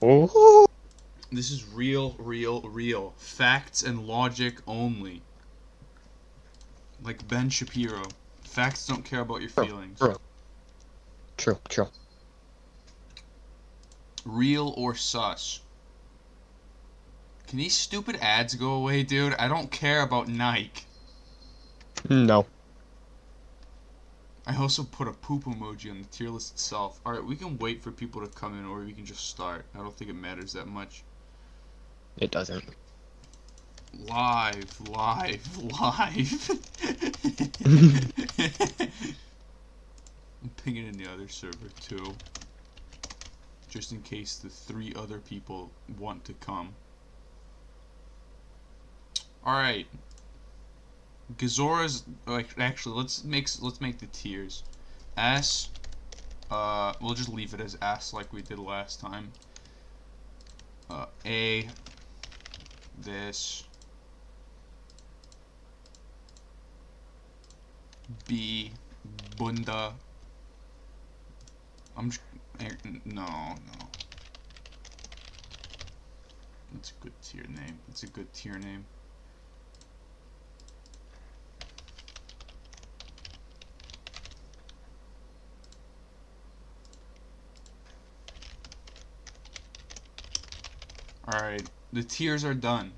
Oh. This is real, real, real. Facts and logic only. Like Ben Shapiro. Facts don't care about your True, feelings. true, true, true. Real or sus? Can these stupid ads go away, dude? I don't care about Nike. No. I also put a poop emoji on the tier list itself. Alright, we can wait for people to come in or we can just start. I don't think it matters that much. It doesn't. Live, live, live. I'm pinging in the other server too. Just in case the 3 other people want to come. Alright. Gazora's like actually let's make the tiers. S we'll just leave it as S like we did last time. A this B Bunda. I'm just no. That's a good tier name. It's a good tier name. Alright, the tiers are done.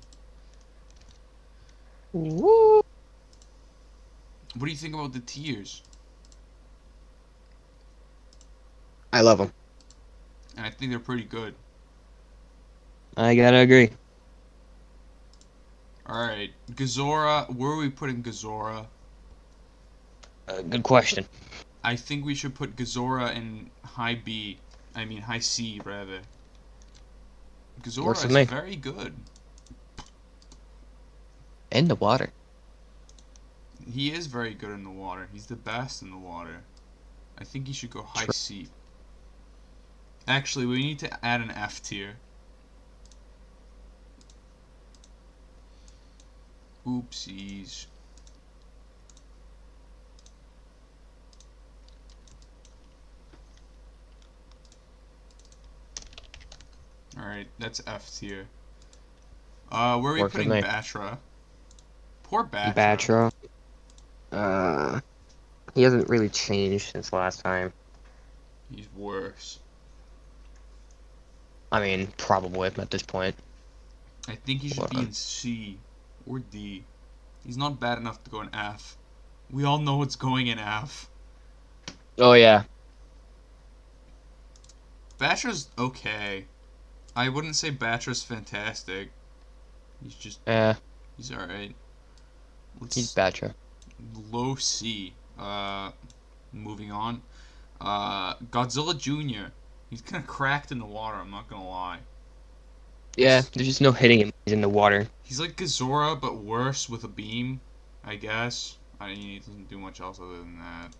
Woo. What do you think about the tiers? I love them. And I think they're pretty good. I gotta agree. Alright, Gazora, where are we putting Gazora? Good question. I think we should put Gazora in high B. I mean high C, rather. Works Gazora with is me. very good. In the water. He is very good in the water. He's the best in the water. I think he should go high True. C. Actually, we need to add an F tier. Oopsies. Alright, that's F tier. Where are we Works with putting me. Batra? Poor Batra. Batra. He hasn't really changed since last time. He's worse. I mean, probably at this point. I think he should Hold be on. in C or D. He's not bad enough to go in F. We all know what's going in F. Oh yeah. Batra's okay. I wouldn't say Batra's fantastic. He's just Yeah. he's alright. He's Let's Batra. low C. Moving on. Godzilla Jr. He's kinda cracked in the water, I'm not gonna lie. Yeah. There's just no hitting him. He's in the water. He's like Gazora, but worse with a beam, I guess. I mean, he doesn't do much else other than that.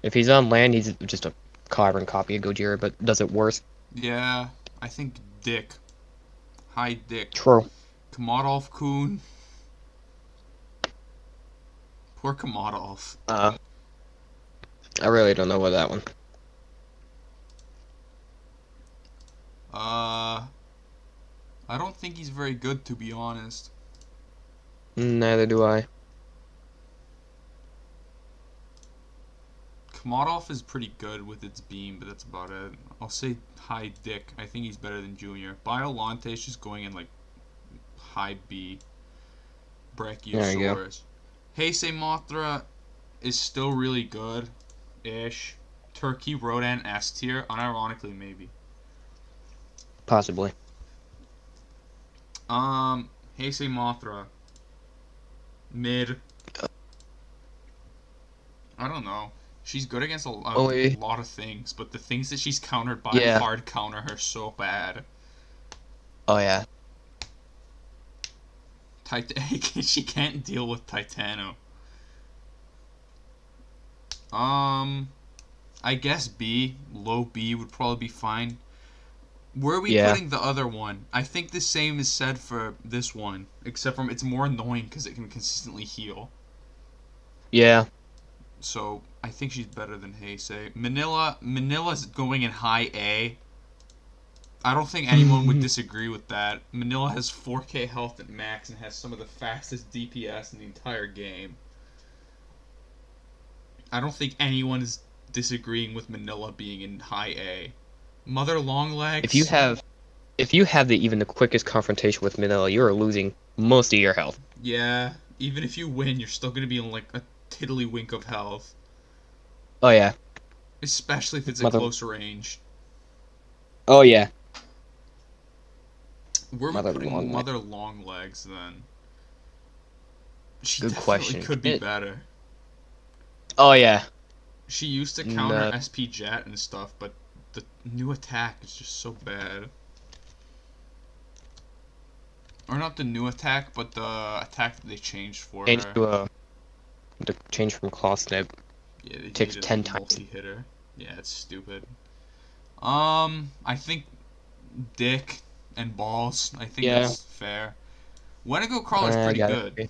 If he's on land, he's just a carbon copy of Gojira, but does it worse. Yeah, I think Dick. Hi, Dick. True. Kamadov-kun. Poor Kamadov. I really don't know what that one. I don't think he's very good, to be honest. Neither do I. Kamadov is pretty good with its beam, but that's about it. I'll say high Dick. I think he's better than Junior. Biolante is just going in like high B. There you go. Brachiosaurus. Heisei Mothra is still really good ish. Turkey Rodan S tier, unironically maybe. Possibly. Heisei Mothra. Mid. I don't know. She's good against a yeah. lot of things, but the things that she's countered by Yeah. hard counter her so bad. Oh yeah. She can't deal with Titano. I guess B, low B would probably be fine. Where are we Yeah. putting the other one? I think the same is said for this one, except for it's more annoying because it can consistently heal. Yeah. So I think she's better than Heisei. Manila's going in high A. I don't think anyone would disagree with that. Manila has 4K health at max and has some of the fastest DPS in the entire game. I don't think anyone is disagreeing with Manila being in high A. Mother If you Longlegs, have even the quickest confrontation with Manila, you are losing most of your health. yeah, even if you win, you're still gonna be in like a tiddlywink of health. Oh yeah, Especially if it's a mother. close range. Oh yeah, Where are we mother putting long leg. Mother Longlegs then? She Good definitely question. could be better. Oh yeah. She used to counter No. SP Jet and stuff, but the new attack is just so bad. Or not the new attack, but the attack that they changed for Change her. to change from claw snip. Yeah, they Takes made it a 10 times. multi-hitter. Yeah, it's stupid. I think Dick and Balls. I think Yeah, that's fair. Wendigo Crawler's I pretty got good. it.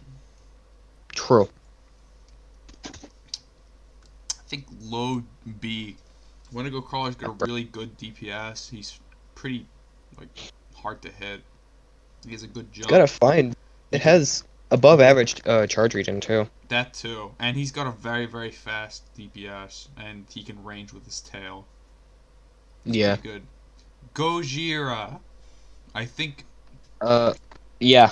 True. I think low B. Wendigo Crawler's got a really good DPS. He's pretty like hard to hit. He has a good It's got a jump. fine. He It can has above average charge regen too. that too, and he's got a very fast DPS, and he can range with his tail. He's Yeah. pretty good. Gojira. I think Uh, yeah.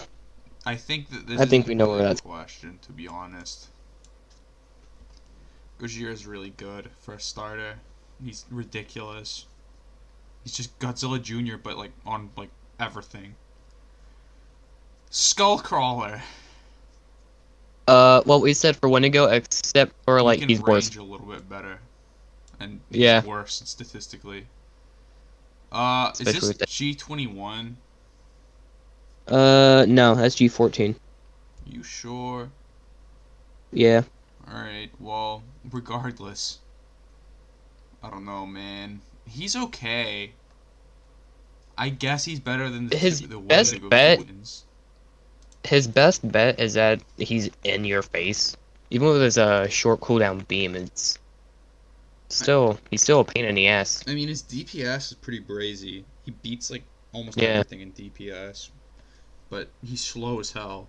I think that this I think isn't we know really where a that's. question, to be honest. Gojira is really good for a starter. He's ridiculous. He's just Godzilla Jr., but like on like everything. Skullcrawler. Well, we said for Wendigo, except for He like can he's worse. range a little bit better, and he's Yeah, worse statistically. Is especially this with that. G21? No, that's G14. You sure? Yeah. Alright, well, regardless. I don't know, man. He's okay. I guess he's better than His the best Wendigo bet, twins. his best bet is that he's in your face. Even with his short cooldown beam, he's still a pain in the ass. I mean, his DPS is pretty brazy. He beats like almost Yeah, everything in DPS, but he's slow as hell.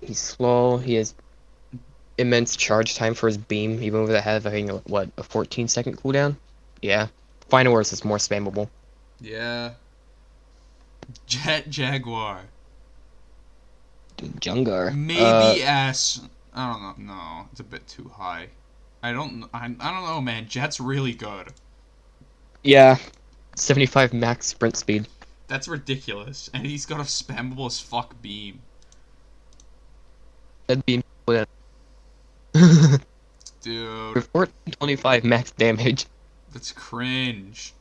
he's slow. He has immense charge time for his beam, even with it having what, a 14-second cooldown. Yeah. Final Words is more spammable. Yeah. Jet Jaguar. Jungar. Maybe S. I don't know. No, it's a bit too high. I don't know, man. Jet's really good. Yeah. 75 max sprint speed. That's ridiculous. And he's got a spammable as fuck beam. That beam with Dude, 425 max damage. that's cringe.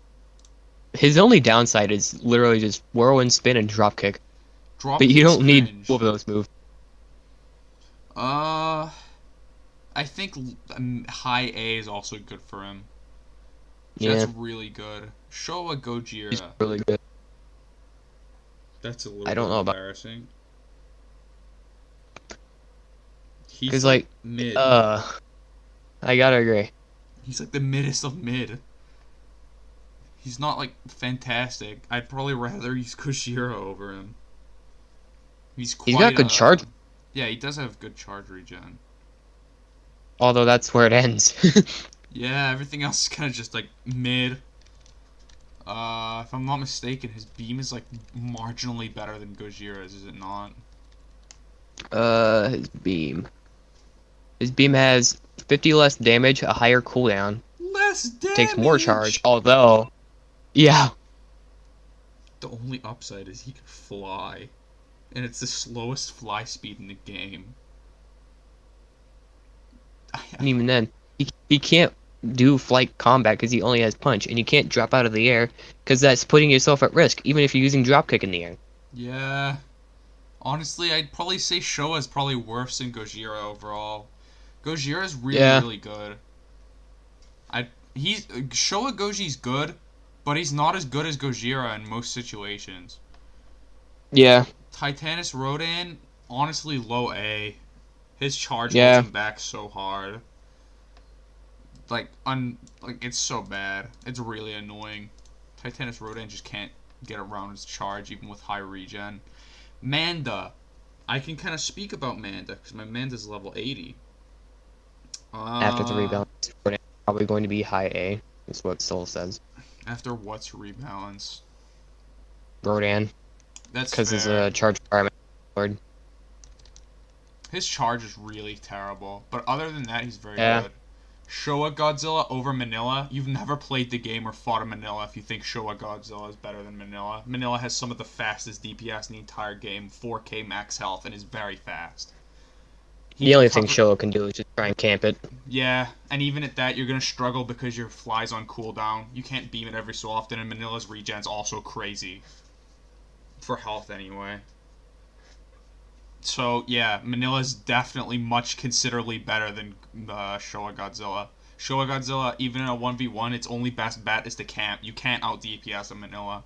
His only downside is literally just whirlwind spin and drop kick. But you Dropkick's don't need cringe. both of those moves. Uh, I think high A is also good for him. Yeah, That's really good. Showa he's Gojira. really good. That's a little I bit don't know about embarrassing. because He's like mid. I gotta agree. He's like the middest of mid. He's not like fantastic. I'd probably rather use Koshiro over him. He's quite He's got good charge, yeah, he does have good charge regen. although that's where it ends. Yeah, everything else is kind of just like mid. If I'm not mistaken, his beam is like marginally better than Gojira's, is it not? His beam. His beam has 50 less damage, a higher cooldown, Less damage. takes more charge, although, yeah, The only upside is he can fly, and it's the slowest fly speed in the game. and even then, he can't do flight combat because he only has punch, and you can't drop out of the air because that's putting yourself at risk, even if you're using dropkick in the air. Yeah. Honestly, I'd probably say Showa's probably worse than Gojira overall. Gojira's really good. Showa Goji's good, but he's not as good as Gojira in most situations. Yeah, Titanus Rodan, honestly low A. His charge holds yeah, him back so hard. Like it's so bad. It's really annoying. Titanus Rodan just can't get around his charge even with high regen. Manda. I can kind of speak about Manda because my Manda's level 80. After the Uh, rebalance, Rodan is probably going to be high A, is what Soul says. After what's rebalance? Rodan, That's because his fair. charge requirement. Lord. His charge is really terrible, but other than that, he's very Yeah. good. Showa Godzilla over Manila. You've never played the game or fought a Manila if you think Showa Godzilla is better than Manila. Manila has some of the fastest DPS in the entire game, 4k max health, and is very fast. He The can only thing cover. Showa can do is just try and camp it. Yeah, and even at that, you're gonna struggle because your fly's on cooldown. You can't beam it every so often, and Manila's regen's also crazy. For health, anyway. So, yeah, Manila's definitely much considerably better than Showa Godzilla. Showa Godzilla, even in a 1v1, its only best bet is to camp. You can't out DPS a Manila.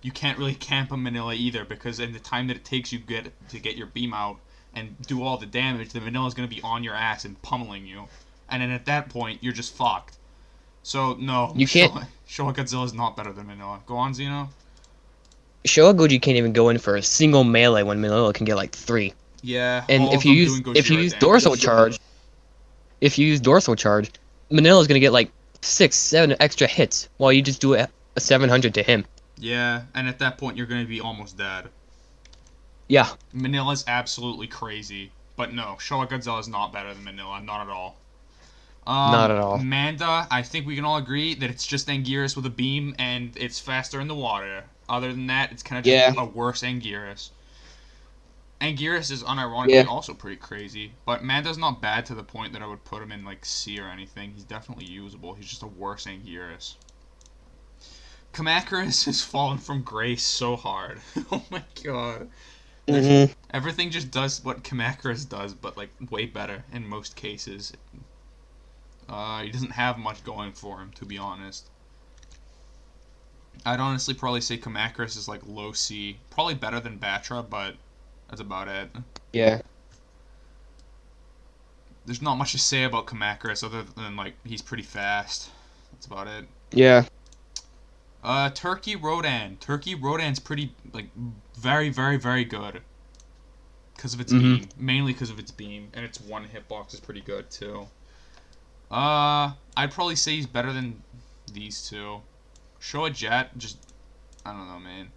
You can't really camp a Manila either because in the time that it takes you to get your beam out and do all the damage, the Manila's going to be on your ass and pummeling you. And then at that point, you're just fucked. So, no, You can't. Showa Godzilla is not better than Manila. Go on, Xeno. Showa Goji can't even go in for a single melee when Manila can get like 3. Yeah, And all of them doing Gojira damage. if you use dorsal charge, Manila's gonna get like 6, 7 extra hits while you just do a 700 to him. Yeah, and at that point, you're going to be almost dead. Yeah. Manila's absolutely crazy. But no, Showa Godzilla is not better than Manila. Not at all. Not at all. Manda, I think we can all agree that it's just Anguirus with a beam and it's faster in the water. Other than that, it's kind of Yeah. just a worse Anguirus. Anguirus is unironically Yeah. also pretty crazy, but Manda's not bad to the point that I would put him in like C or anything. He's definitely usable. He's just a worse Anguirus. Kamacuras has fallen from grace so hard. Oh my god. Mm-hmm. Everything just does what Kamacuras does, but like way better in most cases. He doesn't have much going for him, to be honest. I'd honestly probably say Kamacuras is like low C. Probably better than Batra, but that's about it. Yeah. There's not much to say about Kamacuras other than like he's pretty fast. That's about it. Yeah. Turkey Rodan. Turkey Rodan's pretty like very very very good. Because of its Mm-hmm. beam. Mainly because of its beam. And its one hitbox is pretty good too. I'd probably say he's better than these two. Showa Jet, just, I don't know, man.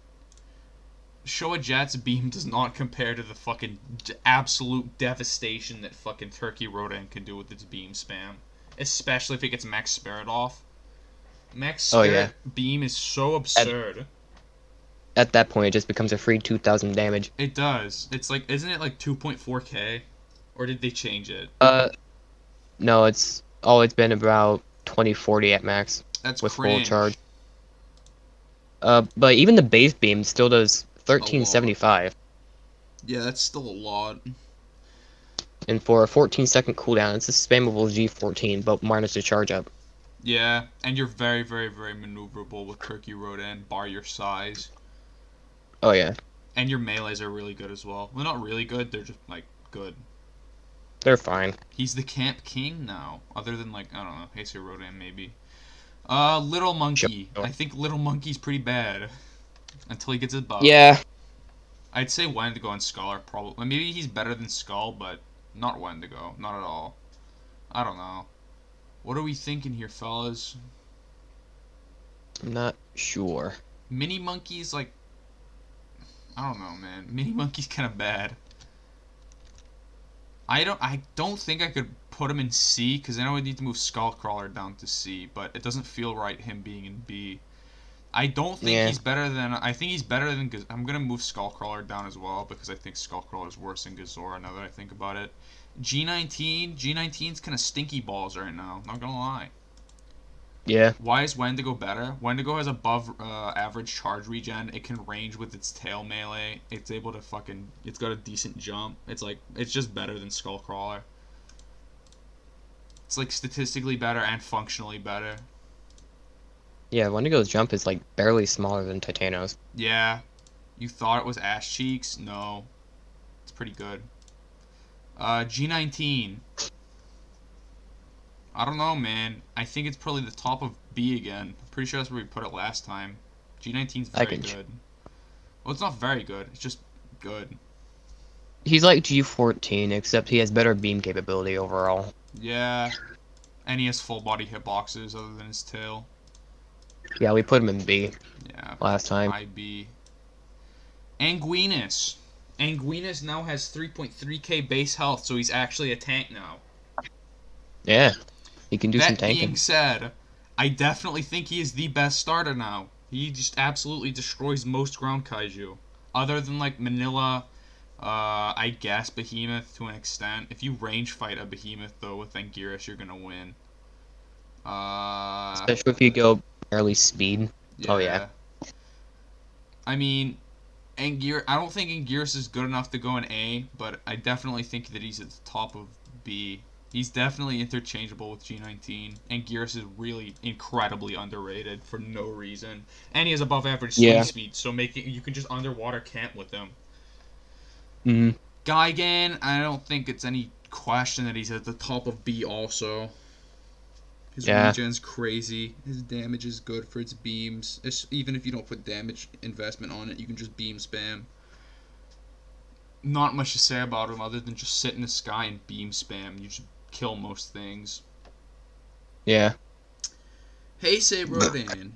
Showa Jet's beam does not compare to the fucking absolute devastation that fucking Turkey Rodan can do with its beam spam. Especially if it gets Max Spirit off. Max Oh, Spirit yeah. beam is so absurd. At that point, it just becomes a free 2,000 damage. It does. It's like, isn't it like 2.4k? Or did they change it? No, it's been about 2040 at max That's with full cringe. charge. But even the base beam still does A lot. 1375. Yeah, that's still a lot. And for a 14-second cooldown, it's a spammable G14, but minus the charge up. Yeah, and you're very, very, very maneuverable with Turkey Rodan, bar your size. Oh, yeah. And your melees are really good as well. Well, not really good, they're just, like, good. They're fine. He's the Camp King now, other than, like, I don't know, Heisei Rodan, maybe. Little Monkey. Sure. I think Little Monkey's pretty bad. Until he gets his buff. Yeah. I'd say Wendigo and Skull are probably... Maybe he's better than Skull, but not Wendigo. Not at all. I don't know. What are we thinking here, fellas? I'm not sure. Mini Monkey's, like... I don't know, man. Mini Monkey's kind of bad. I don't think I could put him in C, because then I would need to move Skullcrawler down to C, but it doesn't feel right him being in B. I don't think he's better than... I think he's better than... I'm going to move Skullcrawler down as well, because I think Skullcrawler is worse than Gazora now that I think about it. G19's kind of stinky balls right now, not going to lie. Yeah. Why is Wendigo better? Wendigo has above average charge regen. It can range with its tail melee. It's able to fucking... It's got a decent jump. It's like... It's just better than Skullcrawler. It's like statistically better and functionally better. Yeah, Wendigo's jump is like barely smaller than Titano's. Yeah. You thought it was ass cheeks? No. It's pretty good. G19. I don't know, man. I think it's probably the top of B again. I'm pretty sure that's where we put it last time. G19's I very can. good. Well, it's not very good. It's just good. He's like G14, except he has better beam capability overall. Yeah, and he has full body hitboxes other than his tail. Yeah, we put him in B Yeah, last time. IB. Anguinus. Anguinus now has 3.3k base health, so he's actually a tank now. Yeah, he can do some That being tanking. said, I definitely think he is the best starter now. He just absolutely destroys most ground kaiju. Other than like Manila, I guess Behemoth to an extent. If you range fight a Behemoth though with Anguirus, you're gonna win. Uh, Especially if you go early speed. Oh yeah. yeah. I mean, I don't think Anguirus is good enough to go in A, but I definitely think that he's at the top of B. He's definitely interchangeable with G19. Anguirus is really incredibly underrated for no reason, and he has above average swing Yeah. speed, so making you can just underwater camp with him. Mm, Gigan, I don't think it's any question that he's at the top of B also. His yeah. regen's crazy. His damage is good for its beams. Even if you don't put damage investment on it, you can just beam spam. Not much to say about him other than just sit in the sky and beam spam. You just kill most things. Yeah. Heisei Rodan.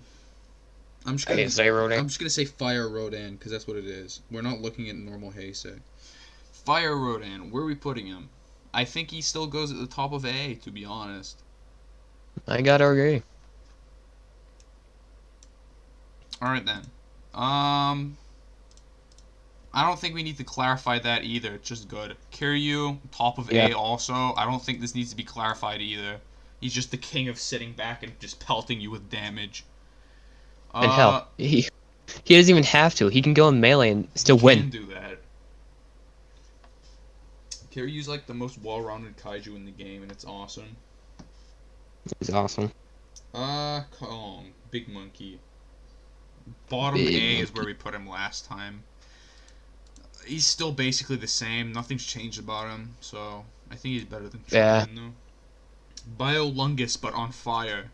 I'm just I gonna zero I'm there. just gonna say Fire Rodan because that's what it is. We're not looking at normal Heisei. Fire Rodan. Where are we putting him? I think he still goes at the top of A. To be honest. I gotta agree. All right then. Um, I don't think we need to clarify that either. It's just good. Kiryu, top of Yeah. A also. I don't think this needs to be clarified either. He's just the king of sitting back and just pelting you with damage. And hell, Uh, he doesn't even have to. He can go in melee and he still win. can do that. Kiryu's like the most well-rounded kaiju in the game, and it's awesome. He's awesome. Kong, Big Monkey. Bottom Big A is where monkey. we put him last time. He's still basically the same. Nothing's changed about him, so I think he's better than Yeah. Shogun though. Biolungus, but on fire.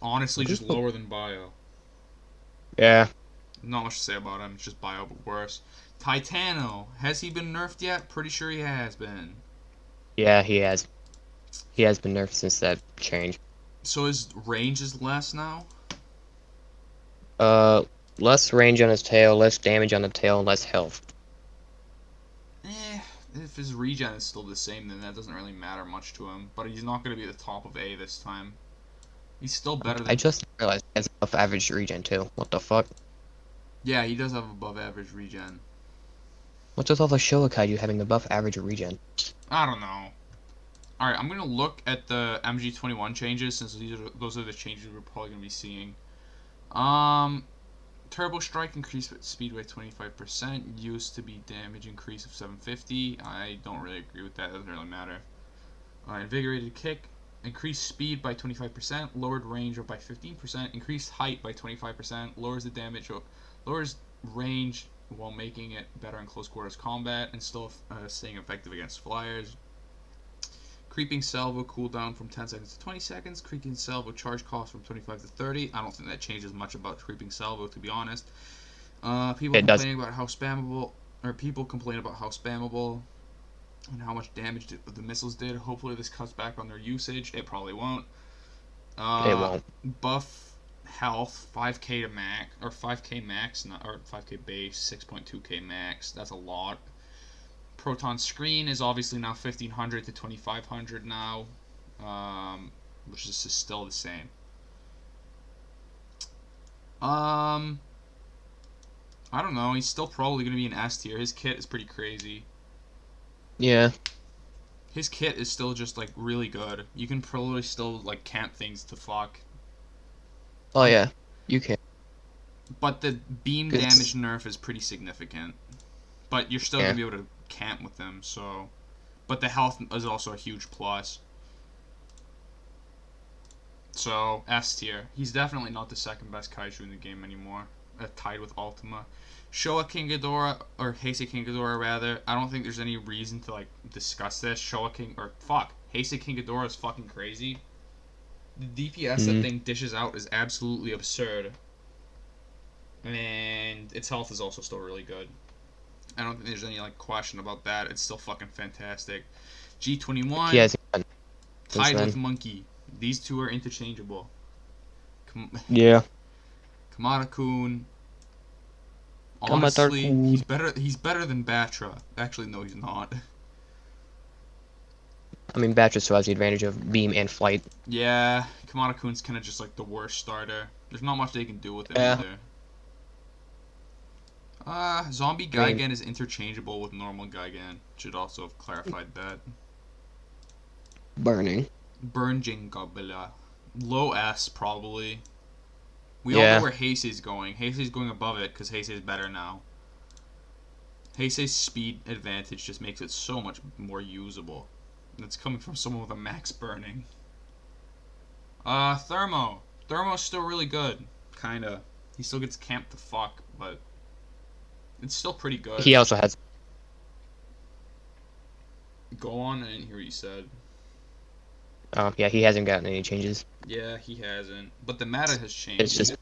Honestly, What is just the? lower than Bio. Yeah. Not much to say about him. It's just Bio, but worse. Titano. Has he been nerfed yet? Pretty sure he has been. Yeah, he has. He has been nerfed since that change. So his range is less now? Uh, less range on his tail, less damage on the tail, and less health. Eh, if his regen is still the same, then that doesn't really matter much to him. But he's not going to be at the top of A this time. He's still better I than... just realized he has above average regen too. What the fuck? Yeah, he does have above average regen. What's with all the Showa Kaiju having above average regen? I don't know. Alright, I'm going to look at the MG21 changes, since those are the changes we're probably going to be seeing. Turbo Strike increased speed by 25%. Used to be damage increase of 750. I don't really agree with that. It doesn't really matter. Invigorated Kick. Increased speed by 25%. Lowered range by 15%. Increased height by 25%. Lowers the damage. Lowers range while making it better in close quarters combat and still staying effective against flyers. Creeping Salvo cooldown from 10 seconds to 20 seconds. Creeping Salvo charge cost from 25 to 30. I don't think that changes much about Creeping Salvo, to be honest. People It does. complaining about how spammable, or people complain about how spammable and how much damage the missiles did. Hopefully this cuts back on their usage. It probably won't. It won't. Buff health 5k to max, or 5k max, or 5k base, 6.2k max. That's a lot. Proton screen is obviously now 1500 to 2500 now, which is still the same. I don't know. He's still probably going to be an S tier. His kit is pretty crazy. Yeah. His kit is still just like really good. You can probably still like camp things to fuck. Oh yeah. You can. But the beam 'Cause damage nerf is pretty significant. But you're still yeah. going to be able to camp with them, so... But the health is also a huge plus. So, S tier. He's definitely not the second best Kaiju in the game anymore. Tied with Ultima. Showa King Ghidorah, or Heisei King Ghidorah rather, I don't think there's any reason to like discuss this. Heisei King Ghidorah is fucking crazy. The DPS that Mm. thing dishes out is absolutely absurd. and its health is also still really good. I don't think there's any like question about that. It's still fucking fantastic. He G21 hasn't gotten since tied with then. Monkey. These two are interchangeable. Yeah. Kamada-kun, honestly, Kamatarku. He's better than Batra. Actually, no, he's not. I mean, Batcher still has the advantage of beam and flight. Yeah, Kamada-kun's kind of just like the worst starter. There's not much they can do with him Yeah. either. Zombie I mean, Gigan is interchangeable with normal Gigan. Should also have clarified that. burning. Burnjing Gobila. Low S, probably. We all know Yeah. where Heisei's going. Heisei's going above it because Heisei's better now. Heisei's speed advantage just makes it so much more usable. And it's coming from someone with a max burning. Thermo. Thermo's still really good. Kinda. He still gets camped the fuck, but it's still pretty good. He also has. Go on, I didn't hear what you said. Yeah, he hasn't gotten any changes. Yeah, he hasn't. But the meta has It's changed. just.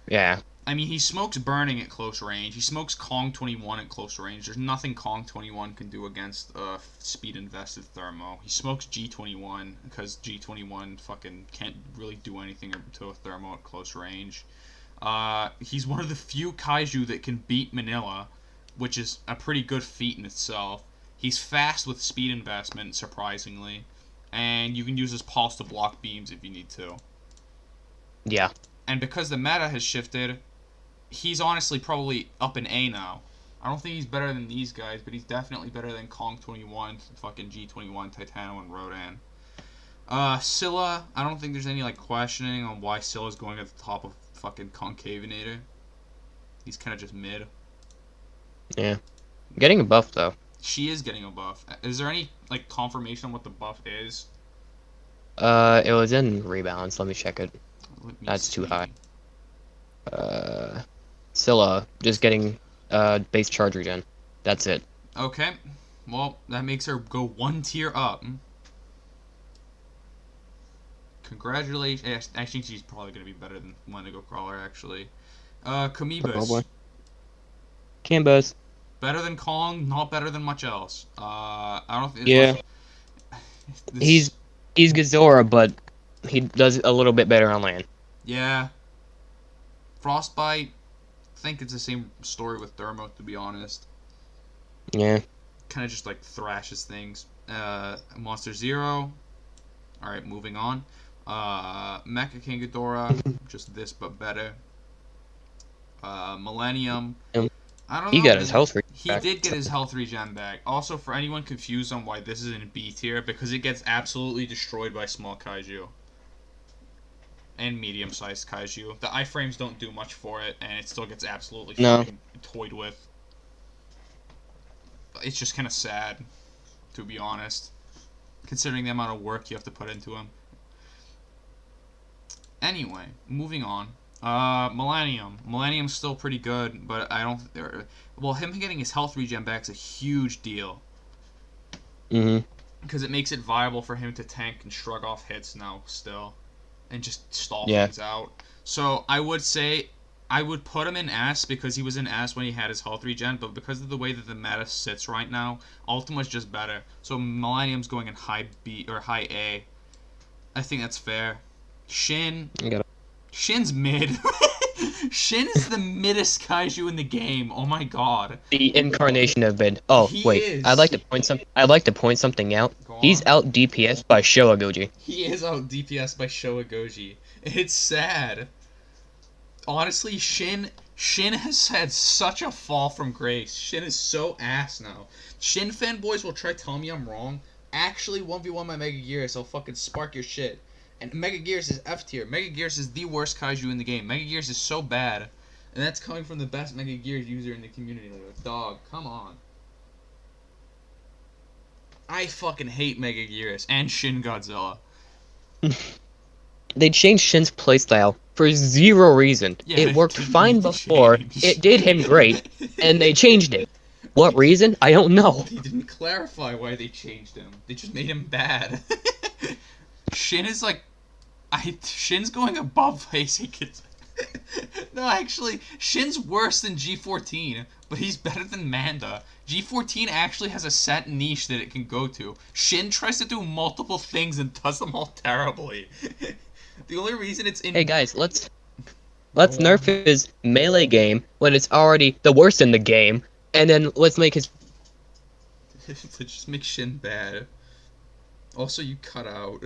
Yeah. I mean, he smokes Burning at close range. He smokes Kong 21 at close range. There's nothing Kong 21 can do against speed invested Thermo. He smokes G21 because G21 fucking can't really do anything to a Thermo at close range. He's one of the few Kaiju that can beat Manila, which is a pretty good feat in itself. He's fast with speed investment, surprisingly. And you can use his pulse to block beams if you need to. Yeah. And because the meta has shifted, he's honestly probably up in A now. I don't think he's better than these guys, but he's definitely better than Kong 21, fucking G21, Titano, and Rodan. Scylla, I don't think there's any like questioning on why Scylla's going at the top of fucking Concavinator. He's kind of just mid. Yeah. Getting a buff though. She is getting a buff. Is there any like confirmation on what the buff is? It was in rebalance. Let me check it. Let me That's too see. high. Scylla just getting base charge regen. That's it. Okay. Well, that makes her go one tier up. Congratulations. I think she's probably going to be better than Wendigo Crawler, actually. Kamibus. Probably. Cambos. Better than Kong, not better than much else. I don't think Yeah. this, He's Gazora, but he does a little bit better on land. yeah. Frostbite, I think it's the same story with Thermo, to be honest. Yeah. Kind of just like thrashes things. Monster Zero. Alright, moving on. Mecha King Ghidorah, just this but better. Millennium. I don't know. He got his health He back. did get his health regen back. Also, for anyone confused on why this is in B tier, because it gets absolutely destroyed by small kaiju. And medium-sized kaiju. The iframes don't do much for it, and it still gets absolutely fucking toyed with. It's just kind of sad, to be honest. Considering the amount of work you have to put into him. Anyway, moving on. Millennium. Millennium's still pretty good, but I don't. Well, him getting his health regen back is a huge deal because it makes it viable for him to tank and shrug off hits now still, and just stall things out. So I would say I would put him in S because he was in S when he had his health regen, but because of the way that the meta sits right now, Ultima's just better. So Millennium's going in high B or high A. I think that's fair. Shin. Shin's mid. Shin is the middest kaiju in the game. Oh my god. The incarnation of mid. Oh He wait, is. I'd like to point something out. He's out DPS by Showa. He is out DPS by Showa. It's sad. Honestly, Shin has had such a fall from grace. Shin is so ass now. Shin fanboys will try to tell me I'm wrong. Actually, 1v1 my Mega Gears, I'll fucking spark your shit. And Mega Gears is F tier. Mega Gears is the worst kaiju in the game. Mega Gears is so bad. And that's coming from the best Mega Gears user in the community. Like, dog, come on. I fucking hate Mega Gears and Shin Godzilla. They changed Shin's playstyle for zero reason. Yeah, It worked they fine need to before, change. it did him great, and they changed it. What reason? I don't know. They didn't clarify why they changed him. They just made him bad. Shin is like, Shin's going above Heisei. No, actually, Shin's worse than G14, but he's better than Manda. G14 actually has a set niche that it can go to. Shin tries to do multiple things and does them all terribly. The only reason it's in Hey guys, let's go nerf on. his melee game when it's already the worst in the game, and then let's make his To just make Shin bad. Also, you cut out.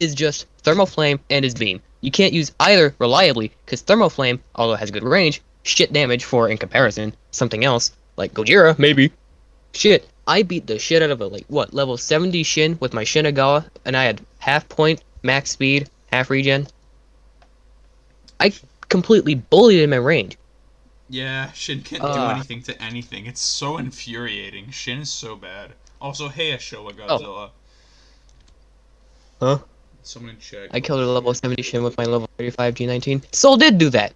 is just thermal flame and his beam. You can't use either reliably because thermal flame, although it has good range, shit damage for in comparison something else like Gojira maybe. Shit, I beat the shit out of a level 70 Shin with my Shinagawa, and I had half point, max speed, half regen. I completely bullied him in range. Yeah, Shin can't do Uh anything to anything. It's so infuriating. Shin is so bad. Also, hey, Showa oh, Godzilla. huh? Someone in chat. I killed a level 70 Shin with my level 35 G19. Soul did do that.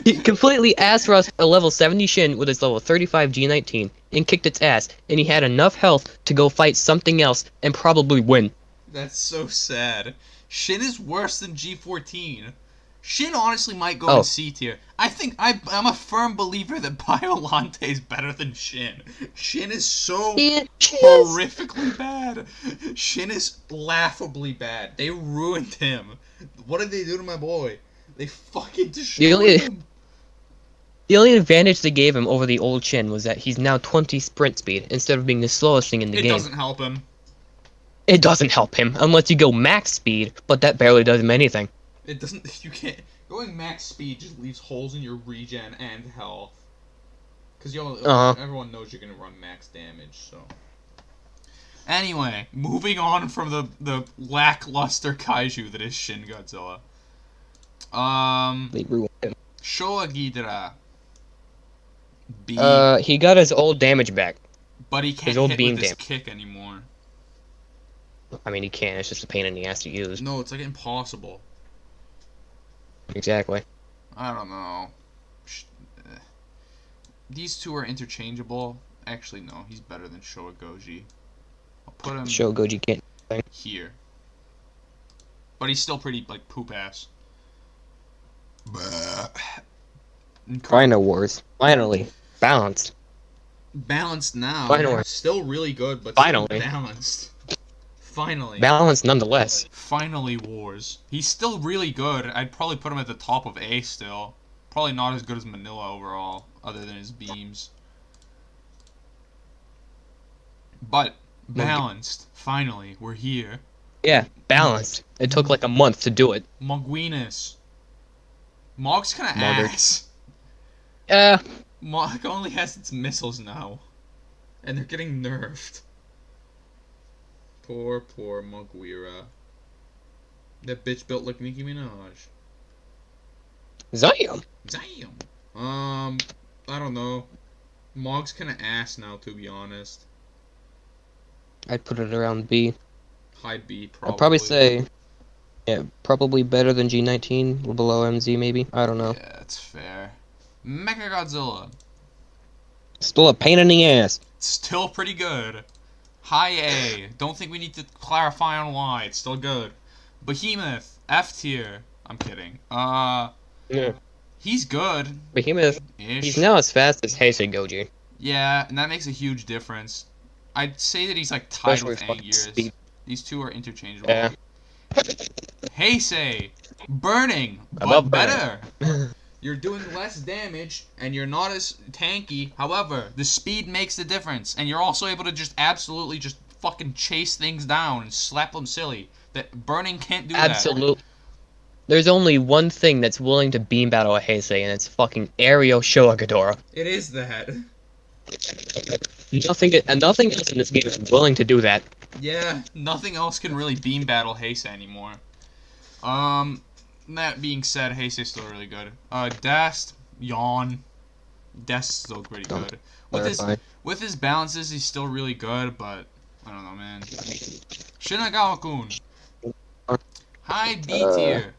He completely asked for us a level 70 Shin with his level 35 G19 and kicked its ass, and he had enough health to go fight something else and probably win. That's so sad. Shin is worse than G14. Shin honestly might go in Oh, C tier. I'm a firm believer that Biolante is better than Shin. Shin is so she is. horrifically bad. Shin is laughably bad. They ruined him. What did they do to my boy? They fucking The destroyed only him. the only advantage they gave him over the old Shin was that he's now 20 sprint speed instead of being the slowest thing in the It game. doesn't help him. It doesn't help him unless you go max speed, but that barely does him anything. It doesn't. You can't. Going max speed just leaves holes in your regen and health. Because Uh-huh. everyone knows you're gonna run max damage. So. Anyway, moving on from the lackluster kaiju that is Shin Godzilla. They ruined him. Showa Ghidorah. B. He got his old damage back. But he His can't old hit beam with his damage. kick anymore. I mean, he can. It's just a pain in the ass to use. No, it's like impossible. Exactly. I don't know. These two are interchangeable. Actually, no. He's better than Showa Goji. I'll put him Show Goji can't. here. But he's still pretty, like, poop-ass. Rhino Wars. Finally. Balanced. Balanced now. Finally. Still really good, but Finally. still balanced. Finally. Balanced nonetheless. Finally Wars. He's still really good. I'd probably put him at the top of A still. Probably not as good as Manila overall, other than his beams. But, balanced. Finally, we're here. Yeah, balanced. It took like a month to do it. Mogwinus. Mog's kinda Mugger. ass. Yeah. Mog only has its missiles now. And they're getting nerfed. Poor Mogwira. That bitch built like Nicki Minaj. Zion. Damn. I don't know. Mog's kinda ass now, to be honest. I'd put it around B. High B, probably. I'd probably say, yeah, probably better than G19, or below MZ maybe. I don't know. Yeah, that's fair. Mechagodzilla. Still a pain in the ass. Still pretty good. High A. Don't think we need to clarify on why. It's still good. Behemoth. F tier. I'm kidding. Yeah. He's good. Behemoth, Ish. he's now as fast as Heisei Goji. Yeah, and that makes a huge difference. I'd say that he's like tied Especially with with fucking Anguirus. speed. These two are interchangeable. Yeah. Heisei. Burning, but Above better. You're doing less damage, and you're not as tanky. However, the speed makes the difference, and you're also able to just absolutely just fucking chase things down and slap them silly. That Burning can't do that. Absolutely. There's only one thing that's willing to beam battle a Heisei, and it's fucking Aereo Showa It is that. Nothing else in this game is willing to do that. Yeah, nothing else can really beam battle Heisei anymore. That being said, Heisei's still really good. Dast, yawn. Dast is still pretty good. With his balances, he's still really good, but I don't know, man. Shinagawa-kun. High B tier.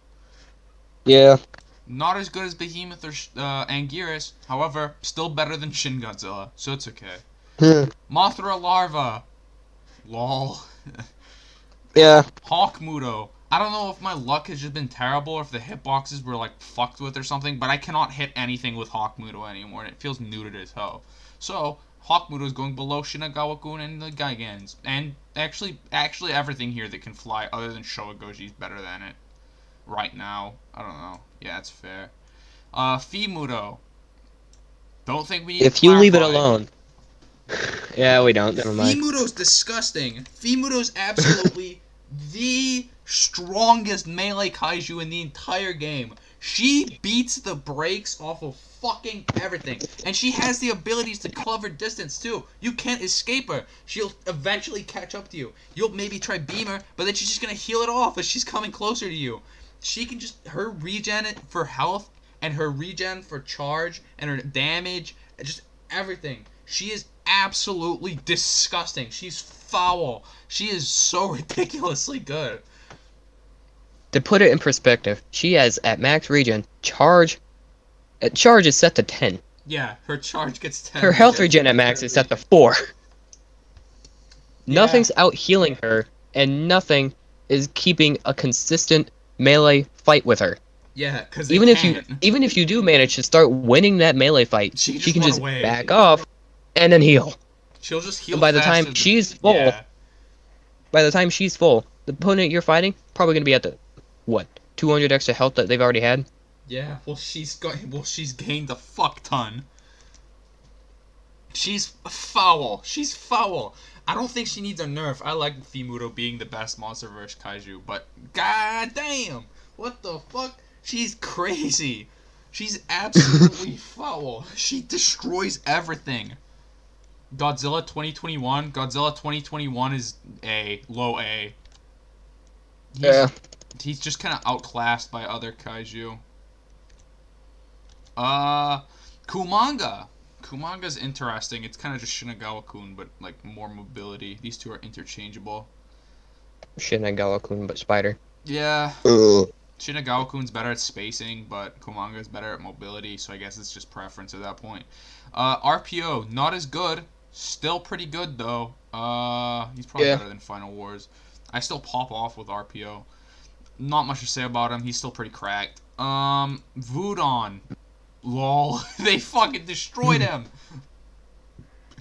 Yeah. Not as good as Behemoth or Anguirus, however, still better than Shin Godzilla, so it's okay. Mothra Larva. Lol. Yeah. Hawkmuto. I don't know if my luck has just been terrible or if the hitboxes were like fucked with or something, but I cannot hit anything with Hawkmuto anymore, and it feels neutered as hell. So Hawkmuto is going below Shinagawa-kun and the Gigan's, and actually everything here that can fly other than Showagoji is better than it right now. I don't know. Yeah, that's fair. Femuto. Don't think we need to If you leave it clarify. alone. Yeah, we don't. Never mind. Femuto's disgusting. Femuto's absolutely the strongest melee kaiju in the entire game. She beats the brakes off of fucking everything. And she has the abilities to cover distance too. You can't escape her. She'll eventually catch up to you. You'll maybe try beam her, but then she's just gonna heal it off as she's coming closer to you. She can just, her regen for health and her regen for charge and her damage, just everything. She is absolutely disgusting. She's foul. She is so ridiculously good. To put it in perspective, she has at max regen charge. Charge is set to 10. Yeah, her charge gets 10. Her health regen at max is set to 4. Yeah. Nothing's out healing her, and nothing is keeping a consistent melee fight with her. Yeah, because Even if you do manage to start winning that melee fight, She she just can run just away. back off and then heal. she'll just heal And by the faster time than- she's full, Yeah. the opponent you're fighting probably gonna be at the 200 extra health that they've already had. Yeah, she's gained a fuck ton. She's foul. She's foul. I don't think she needs a nerf. I like Femuto being the best monster versus kaiju, but god damn, what the fuck? She's crazy. She's absolutely foul. She destroys everything. Godzilla 2021. Godzilla 2021 is A, low A. He's just kind of outclassed by other kaiju. Kumanga. Kumanga's interesting. It's kind of just Shinagawa-kun, but like more mobility. These two are interchangeable. Shinagawa-kun, but spider. Yeah. Ugh. Shinagawa-kun's better at spacing, but Kumanga's better at mobility, so I guess it's just preference at that point. RPO, not as good. Still pretty good, though. He's probably better than Final Wars. I still pop off with RPO. Not much to say about him. He's still pretty cracked. Vudon. Lol. They fucking destroyed him.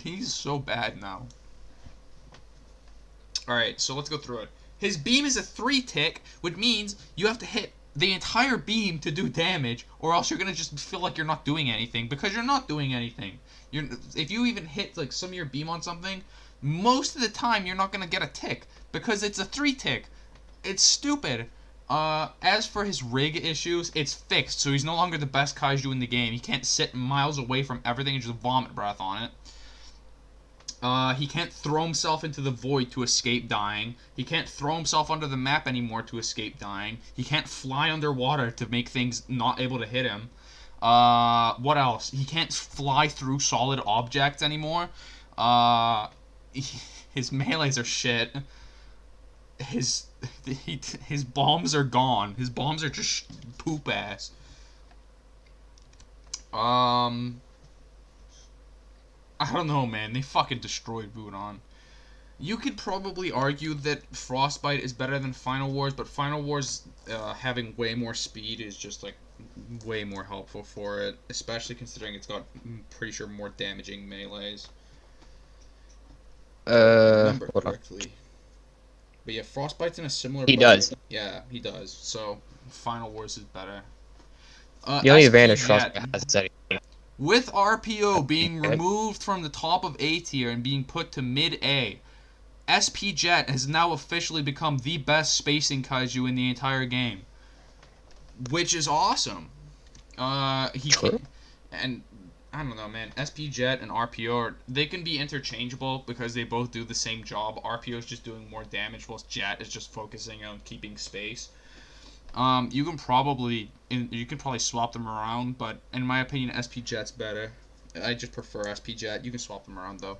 He's so bad now. Alright, so let's go through it. His beam is a 3-tick, which means you have to hit the entire beam to do damage, or else you're gonna just feel like you're not doing anything, because you're not doing anything. If you even hit like some of your beam on something, most of the time you're not gonna get a tick, because it's a 3-tick. It's stupid. As for his rig issues, it's fixed, so he's no longer the best kaiju in the game. He can't sit miles away from everything and just vomit breath on it. He can't throw himself into the void to escape dying. He can't throw himself under the map anymore to escape dying. He can't fly underwater to make things not able to hit him. What else? He can't fly through solid objects anymore. His melees are shit. His bombs are gone. His bombs are just poop ass. I don't know, man. They fucking destroyed Vudon. You could probably argue that Frostbite is better than Final Wars, but Final Wars having way more speed is just like way more helpful for it, especially considering it's got, I'm pretty sure, more damaging melees. Remember correctly. But yeah, Frostbite's in a similar. He does. Yeah, he does. So Final Wars is better. The only advantage Frostbite has is that with RPO being removed from the top of A tier and being put to mid A, SP Jet has now officially become the best spacing kaiju in the entire game, which is awesome. And I don't know, man. SP Jet and RPO they can be interchangeable because they both do the same job. RPO is just doing more damage, whilst Jet is just focusing on keeping space. You can probably swap them around, but in my opinion, SP Jet's better. I just prefer SP Jet. You can swap them around though.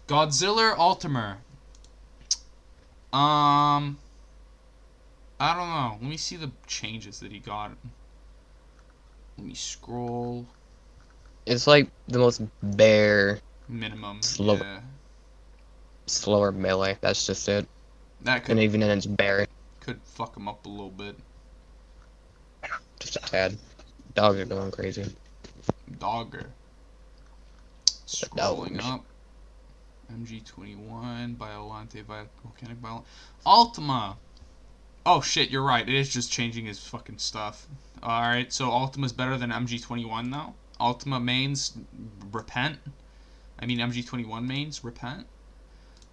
Godzilla Ultimer. I don't know. Let me see the changes that he got. Let me scroll. It's like the most bare Minimum. slower melee. That's just it. That could And even then it's bare. could fuck him up a little bit. Just a tad. Dogs are going crazy. Dogger. The Scrolling dogs. up. MG21, Biolante, Volcanic Violent. Ultima! Oh shit, you're right. It is just changing his fucking stuff. Alright, so Ultima's better than MG21 now. Ultima mains, repent. I mean MG21 mains, repent.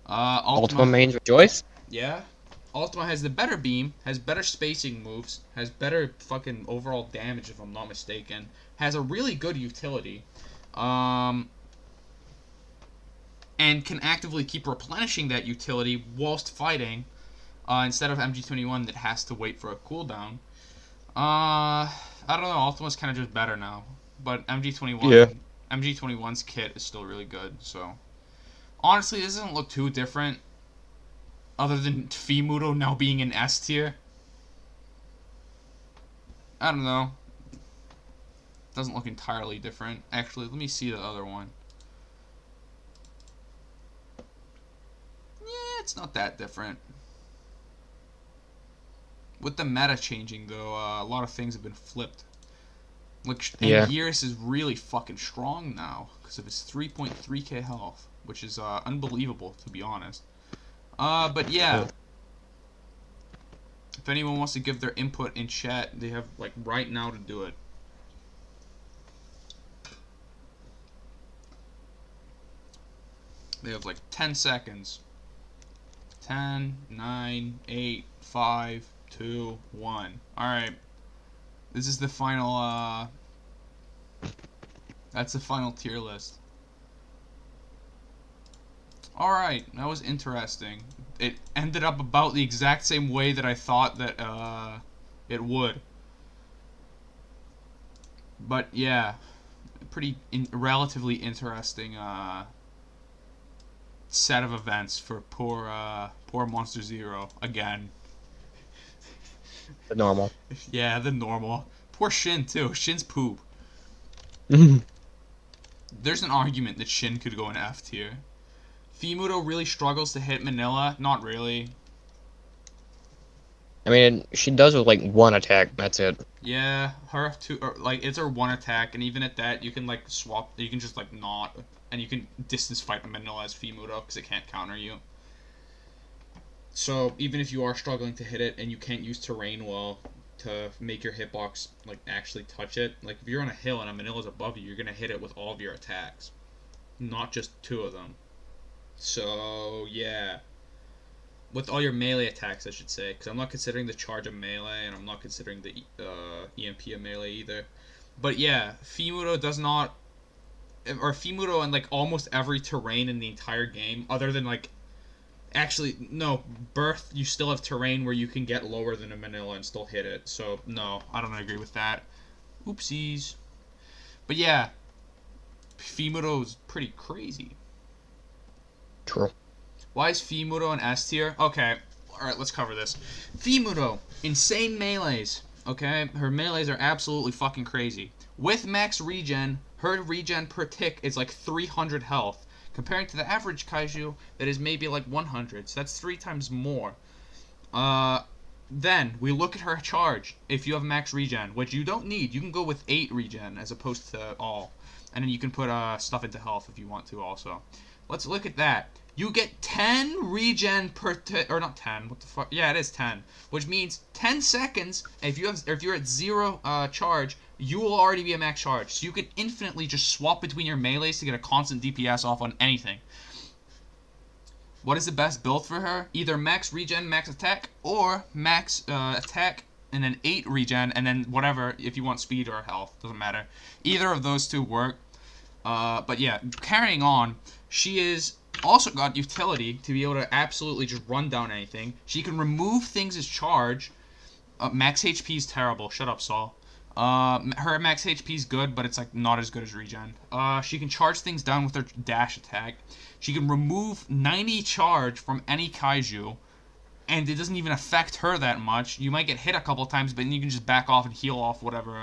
Ultima Ultima, mains rejoice. yeah. Ultima has the better beam, has better spacing moves, has better fucking overall damage if I'm not mistaken. Has a really good utility. And can actively keep replenishing that utility whilst fighting, instead of MG21 that has to wait for a cooldown. I don't know. Ultima's kind of just better now, but MG21's kit is still really good. So honestly, this doesn't look too different, other than Femuto now being in S tier. I don't know. Doesn't look entirely different. Actually, let me see the other one. Yeah, it's not that different. With the meta changing, though, a lot of things have been flipped. Like, Anguirus is really fucking strong now because of his 3.3k health, which is unbelievable, to be honest. But yeah. If anyone wants to give their input in chat, they have, like, right now to do it. They have, like, 10 seconds. 10, 9, 8, 5, 2, 1. Alright. This is the final, that's the final tier list. Alright, that was interesting. It ended up about the exact same way that I thought that, it would. But, yeah. Pretty relatively interesting, set of events for poor Monster Zero again. The normal. Yeah, the normal. Poor Shin too. Shin's poop. There's an argument that Shin could go in F tier. Femuto really struggles to hit Manila. Not really. I mean, she does with like one attack. That's it. Yeah, her two, or, like, it's her one attack, and even at that, you can like swap. You can just like not, and you can distance fight Manila as Femuto because it can't counter you. So even if you are struggling to hit it and you can't use terrain well to make your hitbox like actually touch it, like if you're on a hill and a Manila's above you, you're gonna hit it with all of your attacks, not just two of them. So yeah, with all your melee attacks, I should say, because I'm not considering the charge of melee and I'm not considering the EMP of melee either. But yeah, Femuto does not, or Femuto in like almost every terrain in the entire game, other than like. Actually, no. Birth, you still have terrain where you can get lower than a Manila and still hit it. So, no, I don't agree with that. Oopsies. But yeah, Femuto is pretty crazy. True. Why is Femuto an S tier? Okay, alright, let's cover this. Femuto, insane melees. Okay, her melees are absolutely fucking crazy. With max regen, her regen per tick is like 300 health. Comparing to the average Kaiju, that is maybe like 100, so that's 3 times more. Then, we look at her charge, if you have max regen, which you don't need. You can go with 8 regen, as opposed to all. And then you can put stuff into health if you want to, also. Let's look at that. You get 10 regen per tick, or not 10, what the fuck? Yeah, it is 10. Which means 10 seconds, if you're at 0 charge, you will already be at max charge. So you can infinitely just swap between your melees to get a constant DPS off on anything. What is the best build for her? Either max regen, max attack, or max attack, and then 8 regen, and then whatever, if you want speed or health, doesn't matter. Either of those two work. But yeah, carrying on, she is also got utility to be able to absolutely just run down anything. She can remove things as charge. Max HP is terrible. Shut up, Saul. Her max HP is good, but it's like not as good as regen. She can charge things down with her dash attack. She can remove 90 charge from any Kaiju, and it doesn't even affect her that much. You might get hit a couple times, but then you can just back off and heal off whatever,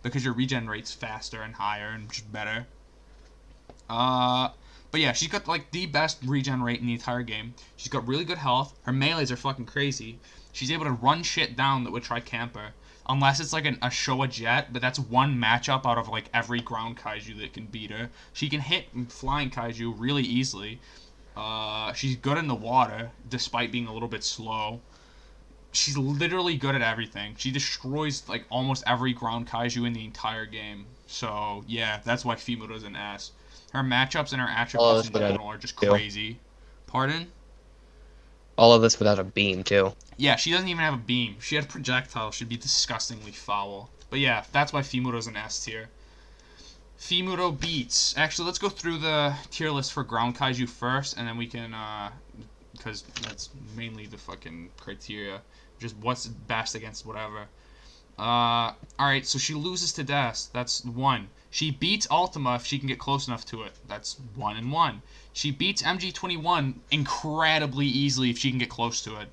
because your regen rate's faster and higher and just better. But yeah, she's got like the best regen rate in the entire game. She's got really good health. Her melees are fucking crazy. She's able to run shit down that would try camper. Unless it's like a Showa Jet, but that's one matchup out of like every ground kaiju that can beat her. She can hit flying kaiju really easily. She's good in the water, despite being a little bit slow. She's literally good at everything. She destroys like almost every ground kaiju in the entire game. So yeah, that's why Femuto's an S. Her matchups and her All of attributes this in without general are just a beam. crazy. Pardon? All of this without a beam too. Yeah, she doesn't even have a beam. She had projectiles. She'd be disgustingly foul. But yeah, that's why Femuto's an S tier. Femuto beats. Actually, let's go through the tier list for ground kaiju first, and then we can, because that's mainly the fucking criteria. Just what's best against whatever. Alright, so she loses to Death. That's 1. She beats Ultima if she can get close enough to it. That's 1 and 1. She beats MG21 incredibly easily if she can get close to it.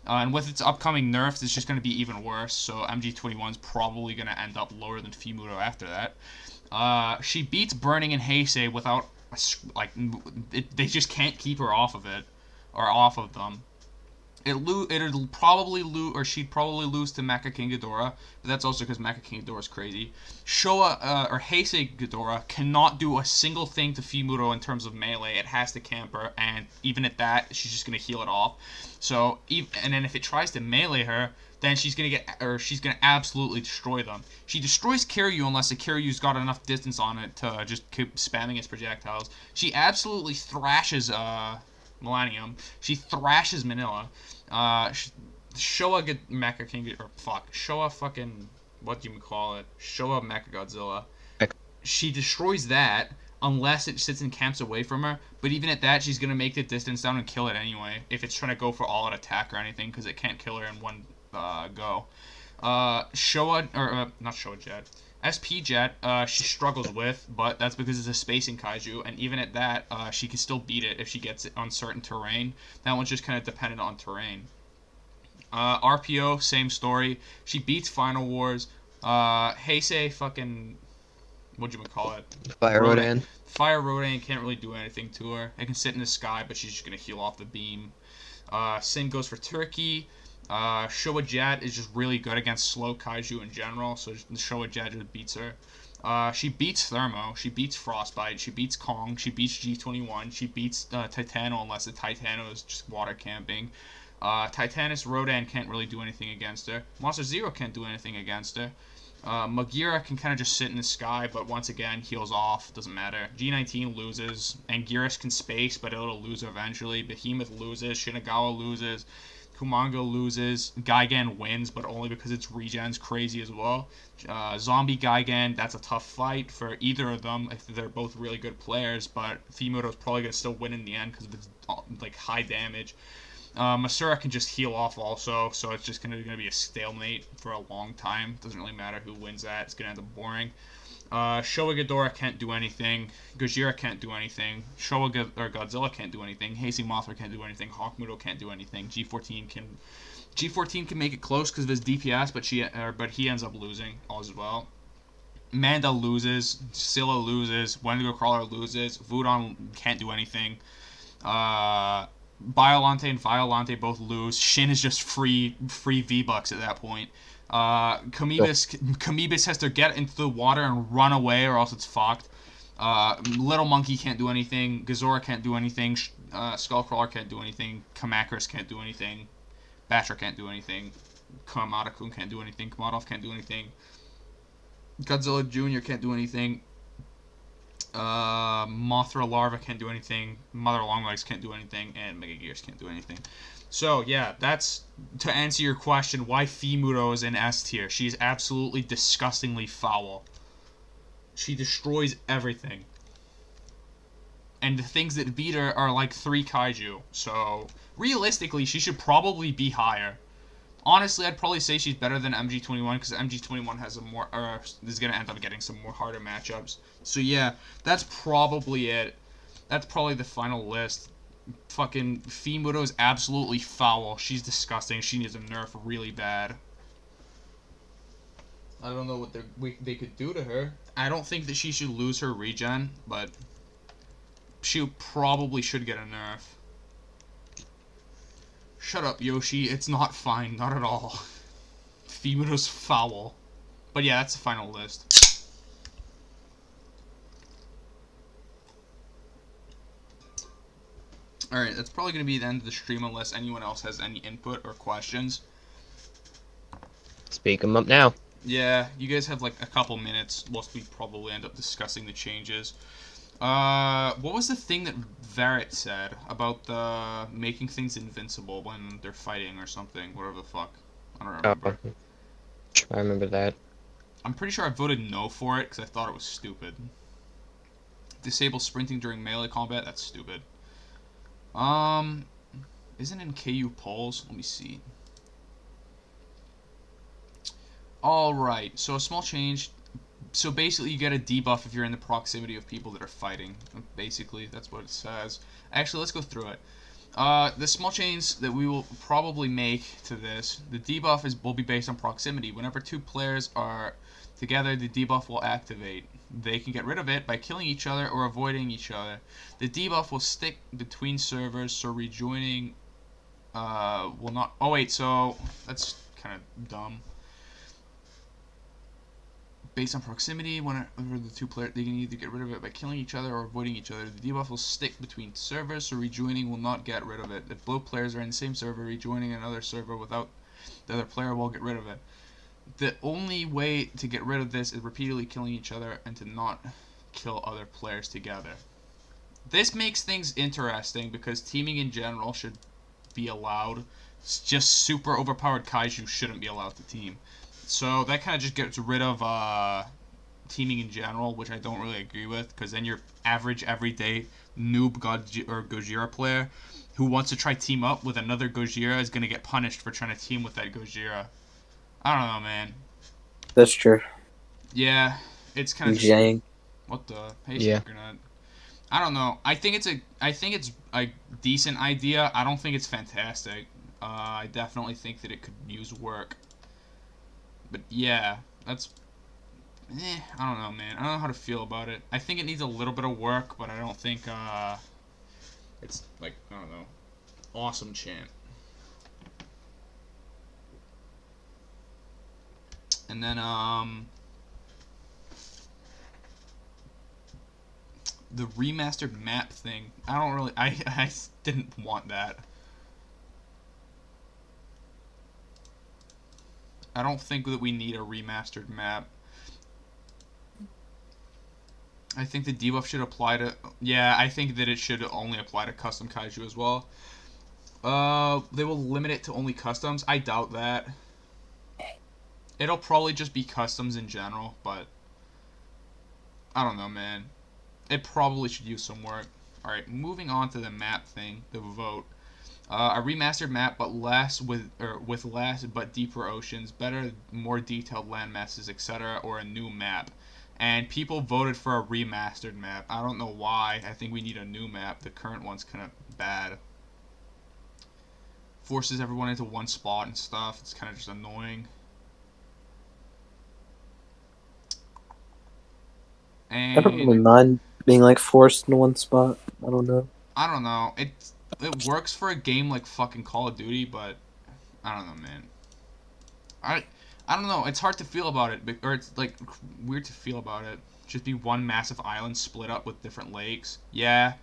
And with its upcoming nerfs, it's just going to be even worse. So MG21 is probably going to end up lower than Femuto after that. She beats Burning and Heisei without, they just can't keep her off of it. Or off of them. It'll probably lose, or she'd probably lose to Mecha King Ghidorah, but that's also because Mecha King Ghidorah is crazy. Showa, or Heisei Ghidorah cannot do a single thing to Femuto in terms of melee. It has to camper, and even at that, she's just gonna heal it off. So, and then if it tries to melee her, then she's gonna absolutely destroy them. She destroys Kiryu unless the Kiryu's got enough distance on it to just keep spamming its projectiles. She absolutely thrashes, Millennium. She thrashes Manila. Showa Mecha King, or fuck, Showa fucking, what do you call it? Showa Mecha Godzilla. She destroys that unless it sits and camps away from her. But even at that, she's gonna make the distance down and kill it anyway. If it's trying to go for all-out attack or anything, because it can't kill her in one go. Showa, or not Showa Jet. SP Jet, she struggles with, but that's because it's a spacing kaiju, and even at that, she can still beat it if she gets it on certain terrain. That one's just kind of dependent on terrain. RPO, same story. She beats Final Wars. Heisei fucking, whatchamacallit? Fire Rodan. Fire Rodan can't really do anything to her. It can sit in the sky, but she's just going to heal off the beam. Same goes for Turkey. Showa Jet is just really good against slow kaiju in general, so the Showa Jet just beats her. She beats Thermo, she beats Frostbite, she beats Kong, she beats G21, she beats Titano unless the Titano is just water camping. Titanus Rodan can't really do anything against her. Monster Zero can't do anything against her. Magira can kind of just sit in the sky, but once again, heals off, doesn't matter. G19 loses, Anguirus can space, but it'll lose eventually. Behemoth loses, Shinagawa loses. Kumonga loses. Gigan wins, but only because its regen's crazy as well. Zombie Gigan, that's a tough fight for either of them if they're both really good players, but Femuto's probably going to still win in the end because of its like high damage. Masura can just heal off also, so it's just going to be a stalemate for a long time. Doesn't really matter who wins that. It's going to end up boring. Showa Ghidorah can't do anything. Gojira can't do anything. Godzilla can't do anything. Heisei Mothra can't do anything. Hawkmuto can't do anything. G14 can make it close because of his DPS, but he ends up losing as well. Manda loses. Scylla loses. Wendigo Crawler loses. Vudon can't do anything. Biolante and Violante both lose. Shin is just free V-Bucks at that point. Kamibis has to get into the water and run away or else it's fucked. Little Monkey can't do anything. Gazora can't do anything. Skullcrawler can't do anything. Kamakuris can't do anything. Batra can't do anything. Kamada-kun can't do anything. Kamadov can't do anything. Godzilla Jr. can't do anything. Mothra Larva can't do anything. Mother Longlegs can't do anything. And Mega Gears can't do anything. So, yeah, that's to answer your question why Femuto is in S tier. She's absolutely disgustingly foul. She destroys everything. And the things that beat her are like 3 kaiju. So, realistically, she should probably be higher. Honestly, I'd probably say she's better than MG21 because MG21 has is going to end up getting some more harder matchups. So, yeah, that's probably it. That's probably the final list. Fucking Femuto is absolutely foul. She's disgusting. She needs a nerf really bad. I don't know what they could do to her. I don't think that she should lose her regen, but she probably should get a nerf. Shut up, Yoshi. It's not fine. Not at all. Femuto's foul. But yeah, that's the final list. Alright, that's probably going to be the end of the stream unless anyone else has any input or questions. Speak them up now. Yeah, you guys have like a couple minutes whilst we probably end up discussing the changes. What was the thing that Varrett said about the making things invincible when they're fighting or something? Whatever the fuck. I don't remember. Oh, I remember that. I'm pretty sure I voted no for it because I thought it was stupid. Disable sprinting during melee combat? That's stupid. Isn't in KU polls? Let me see. Alright, so a small change. So basically you get a debuff if you're in the proximity of people that are fighting. Basically, that's what it says. Actually, let's go through it. The small change that we will probably make to this, the debuff will be based on proximity. Whenever two players are together, the debuff will activate. They can get rid of it by killing each other or avoiding each other. The debuff will stick between servers, so rejoining will not... Oh wait, so that's kind of dumb. Based on proximity, whenever the two players, they can either get rid of it by killing each other or avoiding each other. The debuff will stick between servers, so rejoining will not get rid of it. If both players are in the same server, rejoining another server without the other player will get rid of it. The only way to get rid of this is repeatedly killing each other and to not kill other players together. This makes things interesting because teaming in general should be allowed. Just super overpowered Kaiju shouldn't be allowed to team. So that kind of just gets rid of teaming in general, which I don't really agree with, because then your average, everyday noob Gojira player who wants to try team up with another Gojira is going to get punished for trying to team with that Gojira. I don't know, man. That's true. Yeah, it's kind of Jang. What the? Hey, Yeah. Snickernet. I don't know. I think it's a decent idea. I don't think it's fantastic. I definitely think that it could use work. But yeah, that's... I don't know, man. I don't know how to feel about it. I think it needs a little bit of work, but I don't think, it's, like, I don't know. Awesome chant. And then, the remastered map thing. I don't really... I didn't want that. I don't think that we need a remastered map. I think the debuff should apply to... Yeah, I think that it should only apply to custom Kaiju as well. They will limit it to only customs. I doubt that. It'll probably just be customs in general, but... I don't know, man. It probably should use some work. Alright, moving on to the map thing, the vote. A remastered map, but less with less but deeper oceans, better, more detailed land masses, etc., or a new map. And people voted for a remastered map. I don't know why. I think we need a new map. The current one's kind of bad. Forces everyone into one spot and stuff. It's kind of just annoying. I don't really And mind being like forced in one spot. I don't know. I don't know. It works for a game like fucking Call of Duty, but I don't know, man. I don't know. It's hard to feel about it, or it's like weird to feel about it. Just be one massive island split up with different lakes. Yeah,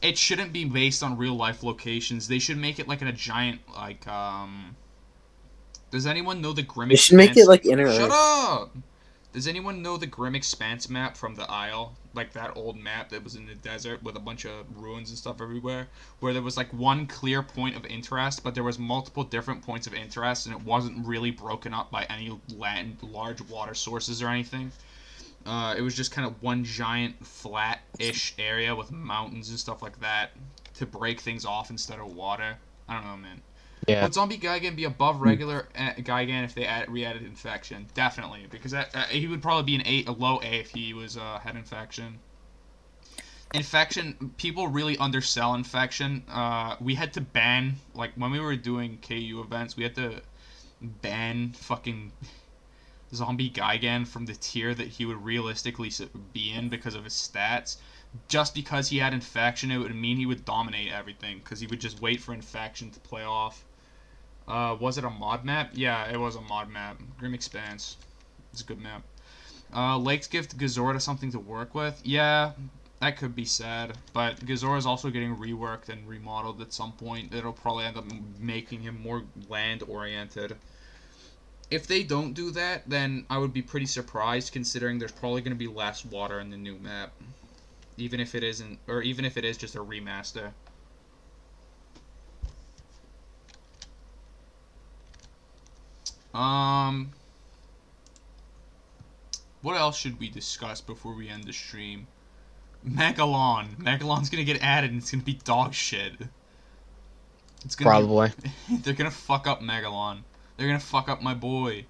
it shouldn't be based on real life locations. They should make it like in a giant like Does anyone know the Grim They Expanse? should make it like inner Shut Earth. up! Does anyone know the Grim Expanse map from the Isle? Like that old map that was in the desert with a bunch of ruins and stuff everywhere? Where there was like one clear point of interest, but there was multiple different points of interest, and it wasn't really broken up by any large water sources or anything. It was just kind of one giant flat-ish area with mountains and stuff like that to break things off instead of water. I don't know, man. Yeah. Would Zombie Gigan be above regular Gigan if they re-added Infection? Definitely, because he would probably be a low A if he was had Infection. Infection, people really undersell Infection. We had to ban, like, when we were doing KU events, we had to ban fucking Zombie Gigan from the tier that he would realistically be in because of his stats. just because he had Infection, it would mean he would dominate everything, because he would just wait for Infection to play off. Was it a mod map? Yeah, it was a mod map. Grim Expanse. It's a good map. Lakes give Gazorda something to work with. Yeah, that could be sad. But Gazorda is also getting reworked and remodeled at some point. It'll probably end up making him more land-oriented. If they don't do that, then I would be pretty surprised, considering there's probably going to be less water in the new map. Even if it isn't, or even if it is just a remaster. What else should we discuss before we end the stream? Megalon. Megalon's gonna get added and it's gonna be dog shit. It's gonna Probably. They're gonna fuck up Megalon. They're gonna fuck up my boy.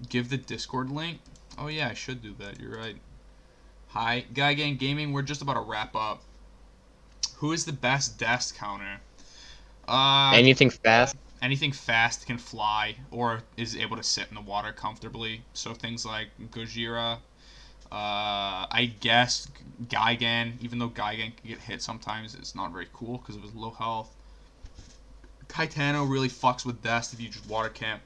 Give the Discord link? Oh yeah, I should do that, you're right. Hi, Guy Gang Gaming, we're just about to wrap up. Who is the best desk counter? Anything fast? Anything fast can fly or is able to sit in the water comfortably. So things like Gojira, I guess Gigan, even though Gigan can get hit sometimes, it's not very cool because of his low health. Kaitano really fucks with Dest if you just water camp.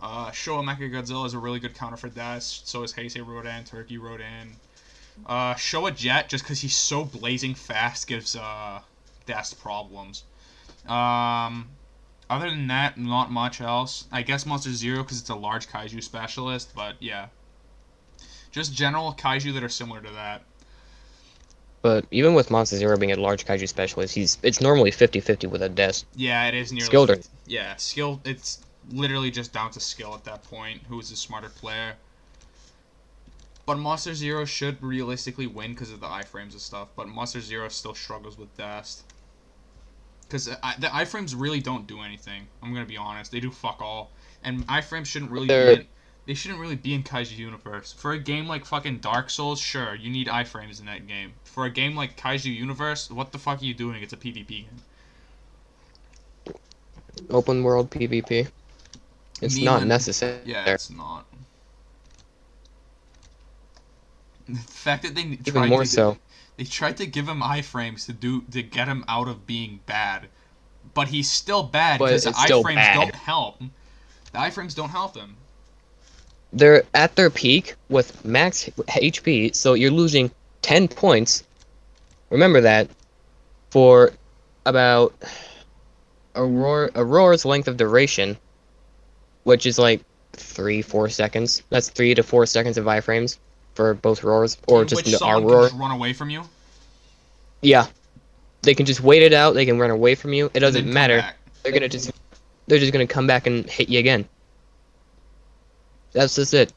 Showa Mechagodzilla is a really good counter for Dest. So is Heisei Rodan, Turkey Rodan. Showa Jet, just because he's so blazing fast, gives Dest problems. Other than that, not much else. I guess Monster Zero because it's a large Kaiju specialist, but yeah. Just general Kaiju that are similar to that. But even with Monster Zero being a large Kaiju specialist, it's normally 50-50 with a desk. Yeah, it is nearly... Skilled or... Yeah, skill, it's literally just down to skill at that point. Who is the smarter player? But Monster Zero should realistically win because of the iframes and stuff, but Monster Zero still struggles with Dest. Because the iframes really don't do anything. I'm gonna be honest, they do fuck all, and iframes shouldn't really they shouldn't really be in Kaiju Universe. For a game like fucking Dark Souls, sure, you need iframes in that game. For a game like Kaiju Universe, what the fuck are you doing? It's a PvP game. Open world PvP. It's not necessary. Yeah, it's not. The fact that they tried to give him iframes to get him out of being bad, but he's still bad because the iframes don't help. The iframes don't help him. They're at their peak with max HP, so you're losing 10 points. Remember that for about Aurora's length of duration, which is like 3-4 seconds. That's 3 to 4 seconds of iframes for both roars, or just our roar. Can just run away from you. Yeah, they can just wait it out. They can run away from you. It doesn't matter. They're just gonna come back and hit you again. That's just it.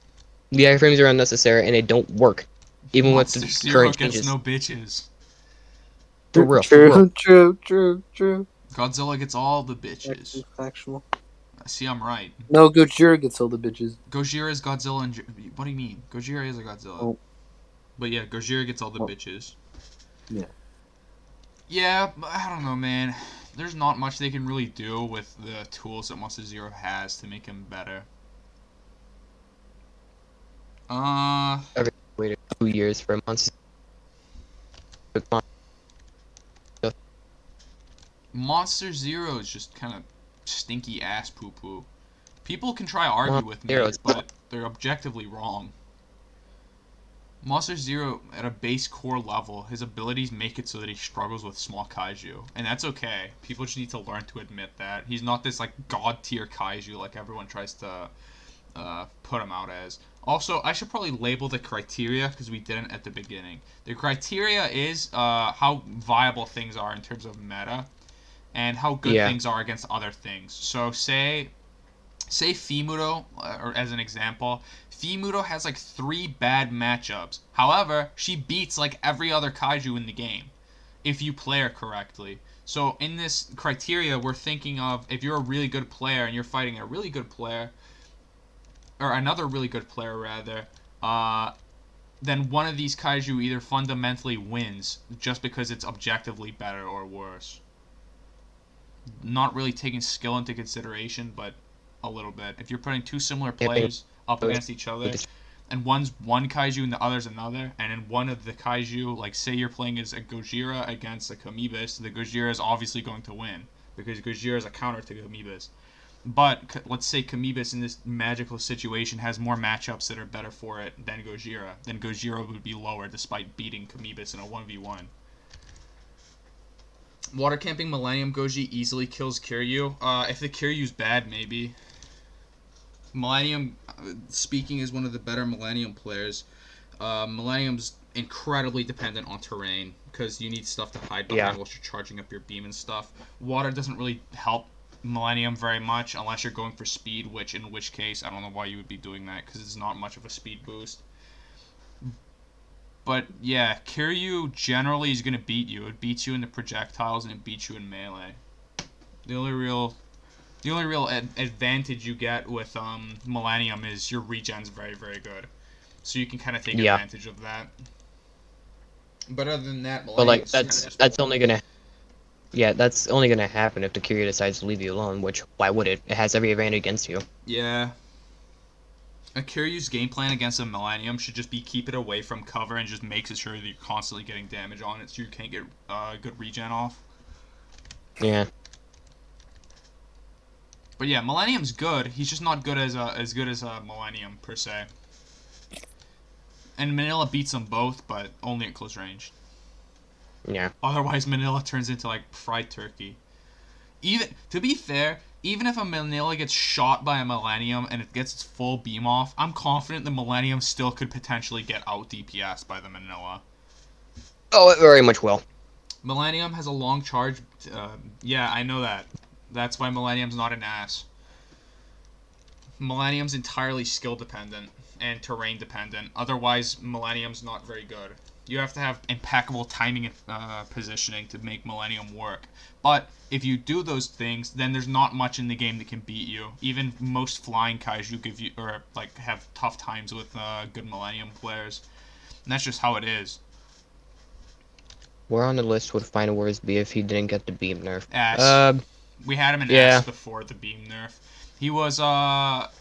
The iframes are unnecessary and they don't work, even with the current changes. No bitches. For real. True. Godzilla gets all the bitches. Factual. See, I'm right. No, Gojira gets all the bitches. Gojira is Godzilla and... What do you mean? Gojira is a Godzilla. Oh. But yeah, Gojira gets all the bitches. Yeah. Yeah, I don't know, man. There's not much they can really do with the tools that Monster Zero has to make him better. Every waited 2 years for Monster. Monster Zero is just kind of stinky ass poo poo. People can try argue with me, but they're objectively wrong. Monster Zero, at a base core level, his abilities make it so that he struggles with small kaiju. And that's okay. People just need to learn to admit that. He's not this, like, god-tier kaiju like everyone tries to put him out as. Also, I should probably label the criteria, because we didn't at the beginning. The criteria is how viable things are in terms of meta, and how good things are against other things. So, say Femuto, or as an example, Femuto has like 3 bad matchups. However, she beats like every other kaiju in the game, if you play her correctly. So in this criteria, we're thinking of if you're a really good player and you're fighting a really good player, or another really good player rather, then one of these kaiju either fundamentally wins just because it's objectively better, or worse. Not really taking skill into consideration, but a little bit. If you're putting two similar Yeah, players up but- against each other, and one's one kaiju and the other's another, and in one of the kaiju, like say you're playing as a Gojira against a Kamibis, the Gojira is obviously going to win because Gojira is a counter to Kamibis. But let's say Kamibis in this magical situation has more matchups that are better for it than Gojira. Then Gojira would be lower despite beating Kamibis in a 1v1. Water Camping Millennium Goji easily kills Kiryu. If the Kiryu's bad, maybe. Millennium, speaking as one of the better Millennium players, Millennium's incredibly dependent on terrain because you need stuff to hide behind while you're charging up your beam and stuff. Water doesn't really help Millennium very much unless you're going for speed, in which case I don't know why you would be doing that because it's not much of a speed boost. But yeah, Kiryu generally is going to beat you. It beats you in the projectiles and it beats you in melee. The only real advantage you get with Millennium is your regen's very, very good. So you can kind of take advantage of that. But other than that, But like that's only gonna happen if the Kiryu decides to leave you alone. Which why would it? It has every advantage against you. Yeah. A Kiryu's game plan against a Millennium should just be keep it away from cover and just make sure that you're constantly getting damage on it so you can't get good regen off. Yeah. But yeah, Millennium's good. He's just not good as a Millennium per se. And Manila beats them both, but only at close range. Yeah. Otherwise, Manila turns into like fried turkey. To be fair, even if a Manila gets shot by a Millennium and it gets its full beam off, I'm confident the Millennium still could potentially get out DPS by the Manila. Oh, it very much will. Millennium has a long charge. Yeah, I know that. That's why Millennium's not an ass. Millennium's entirely skill dependent and terrain dependent. Otherwise, Millennium's not very good. You have to have impeccable timing and positioning to make Millennium work. But if you do those things, then there's not much in the game that can beat you. Even most flying kaiju have tough times with good Millennium players. And that's just how it is. Where on the list would Final Words be if he didn't get the beam nerf? Ass. We had him in S before the beam nerf. He was above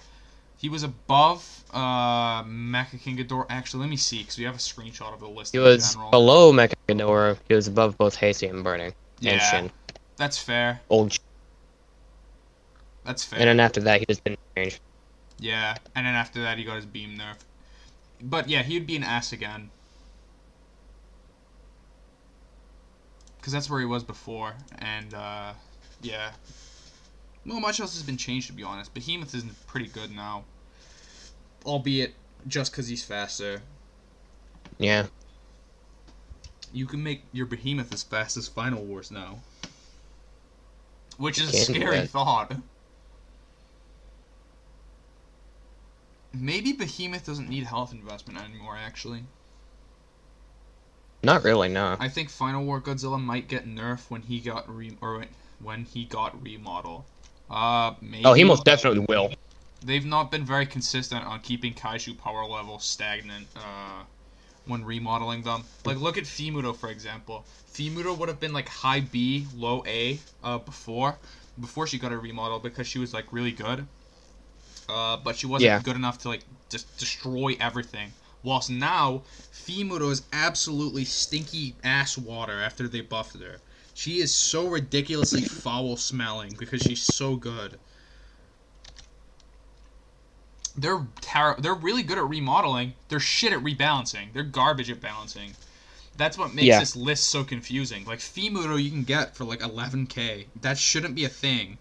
Mecha King Ghidorah. Actually, let me see, because we have a screenshot of the list. He was below Mecha Ghidorah. He was above both Heisei and Burning. Yeah, and Shin. That's fair. That's fair. And then after that, he just didn't change. Yeah, and then after that, he got his beam nerf. But yeah, he would be an S again. Because that's where he was before, and yeah. Not much else has been changed, to be honest. Behemoth is pretty good now. Albeit, just because he's faster. Yeah. You can make your Behemoth as fast as Final Wars now. Which is a Can't do scary that. thought. Maybe Behemoth doesn't need health investment anymore, actually. Not really, no. I think Final War Godzilla might get nerfed when he got remodel. Maybe. Oh, he most definitely will. They've not been very consistent on keeping Kaiju power level stagnant when remodeling them. Like, look at Femuto, for example. Femuto would have been like high B, low A before she got a remodel because she was like really good. But she wasn't good enough to like just destroy everything. Whilst now, Femuto is absolutely stinky ass water after they buffed her. She is so ridiculously foul smelling because she's so good. They're really good at remodeling. They're shit at rebalancing. They're garbage at balancing. That's what makes this list so confusing. Like, Femuto you can get for like 11k. That shouldn't be a thing.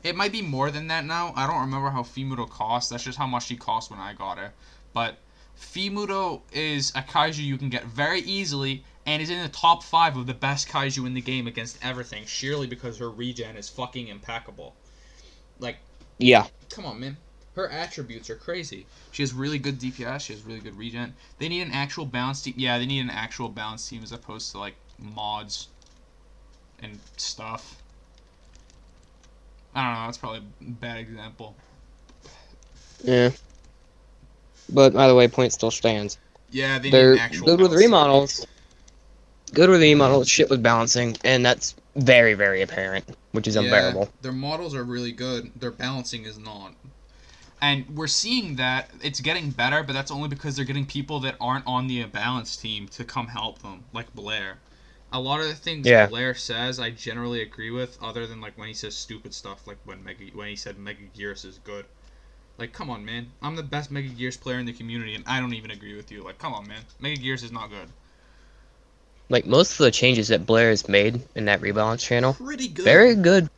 It might be more than that now. I don't remember how Femuto costs. That's just how much she cost when I got her. But Femuto is a kaiju you can get very easily and is in the top 5 of the best kaiju in the game against everything, sheerly because her regen is fucking impeccable. Like, come on, man. Her attributes are crazy. She has really good DPS, she has really good regen. They need an actual balance team. Yeah, they need an actual balance team as opposed to, like, mods and stuff. I don't know, that's probably a bad example. Yeah. But either way, point still stands. Yeah, they need They're an actual good with balance team. remodels. Good with remodels, shit with balancing, and that's very, very apparent which is Yeah, unbearable. their models are really good. Their balancing is not. And we're seeing that it's getting better, but that's only because they're getting people that aren't on the balance team to come help them, like Blair. A lot of the things Yeah. Blair says, I generally agree with, other than like when he says stupid stuff, like when he said Mega Gears is good. Like, come on, man. I'm the best Mega Gears player in the community, and I don't even agree with you. Like, come on, man. Mega Gears is not good. Like, most of the changes that Blair has made in that rebalance channel, Pretty good. very good.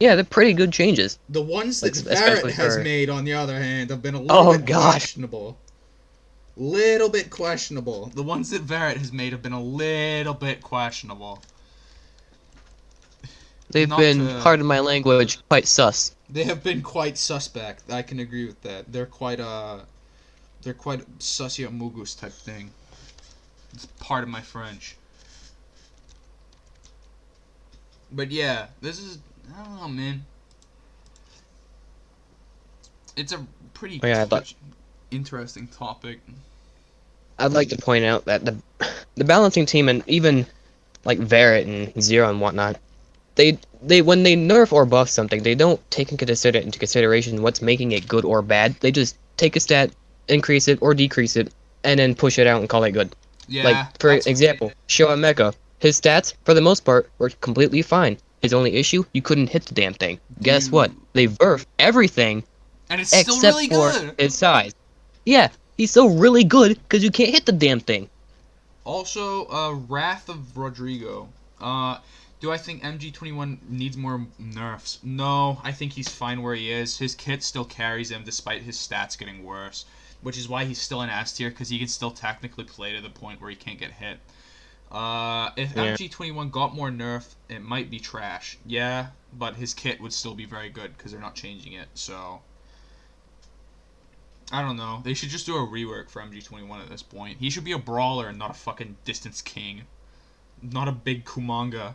Yeah, they're pretty good changes. The ones Like, that especially Barrett has for... made, on the other hand, have been a little Oh, bit God. questionable. Little bit questionable. The ones that Barrett has made have been a little bit questionable. They've Not been, to- pardon my language, quite sus. They have been quite suspect. I can agree with that. They're quite susia-mugus type thing. It's part of my French. But yeah, this is, I don't know, man. It's a pretty Oh, yeah, interesting topic. I'd like to point out that the balancing team, and even like Varrett and Zero and whatnot, they when they nerf or buff something, they don't take into consideration what's making it good or bad. They just take a stat, increase it or decrease it, and then push it out and call it good. Yeah. Like, for example, Showa Mecha, his stats, for the most part, were completely fine. His only issue, you couldn't hit the damn thing. Guess Dude. what? They nerfed everything And it's still except really for good. his size. Yeah, he's still really good because you can't hit the damn thing. Also, Wrath of Rodrigo. Do I think MG21 needs more nerfs? No, I think he's fine where he is. His kit still carries him despite his stats getting worse, which is why he's still in S tier, because he can still technically play to the point where he can't get hit. If MG21 got more nerf, it might be trash. Yeah, but his kit would still be very good because they're not changing it, so... I don't know. They should just do a rework for MG21 at this point. He should be a brawler and not a fucking distance king. Not a big Kumanga.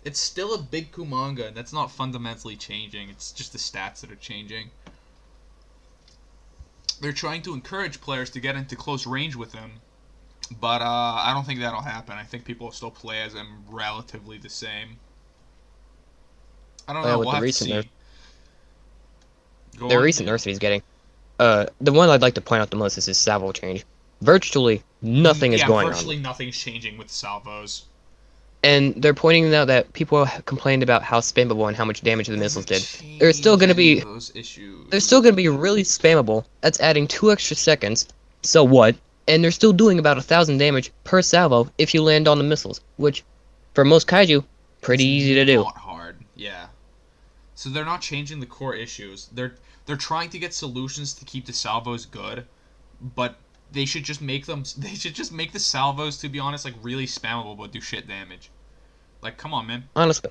It's still a big Kumanga, and that's not fundamentally changing. It's just the stats that are changing. They're trying to encourage players to get into close range with him, but I don't think that'll happen. I think people will still play as him relatively the same. I don't know. With We'll the have to recent see. nerf, Go the on, recent dude. nerfs that he's getting, the one I'd like to point out the most is his salvo change. Virtually nothing is going virtually on. nothing's changing with salvos. And they're pointing out that people complained about how spammable and how much damage the missiles did. There's still gonna be those issues. They're still gonna be really spammable. That's adding 2 extra seconds. So what? And they're still doing about 1,000 damage per salvo if you land on the missiles, which, for most Kaiju, pretty easy to do. Not hard, yeah. So they're not changing the core issues. They're trying to get solutions to keep the salvos good, but they should just make them. They should just make the salvos, to be honest, like really spammable but do shit damage. Like, come on, man. Honestly,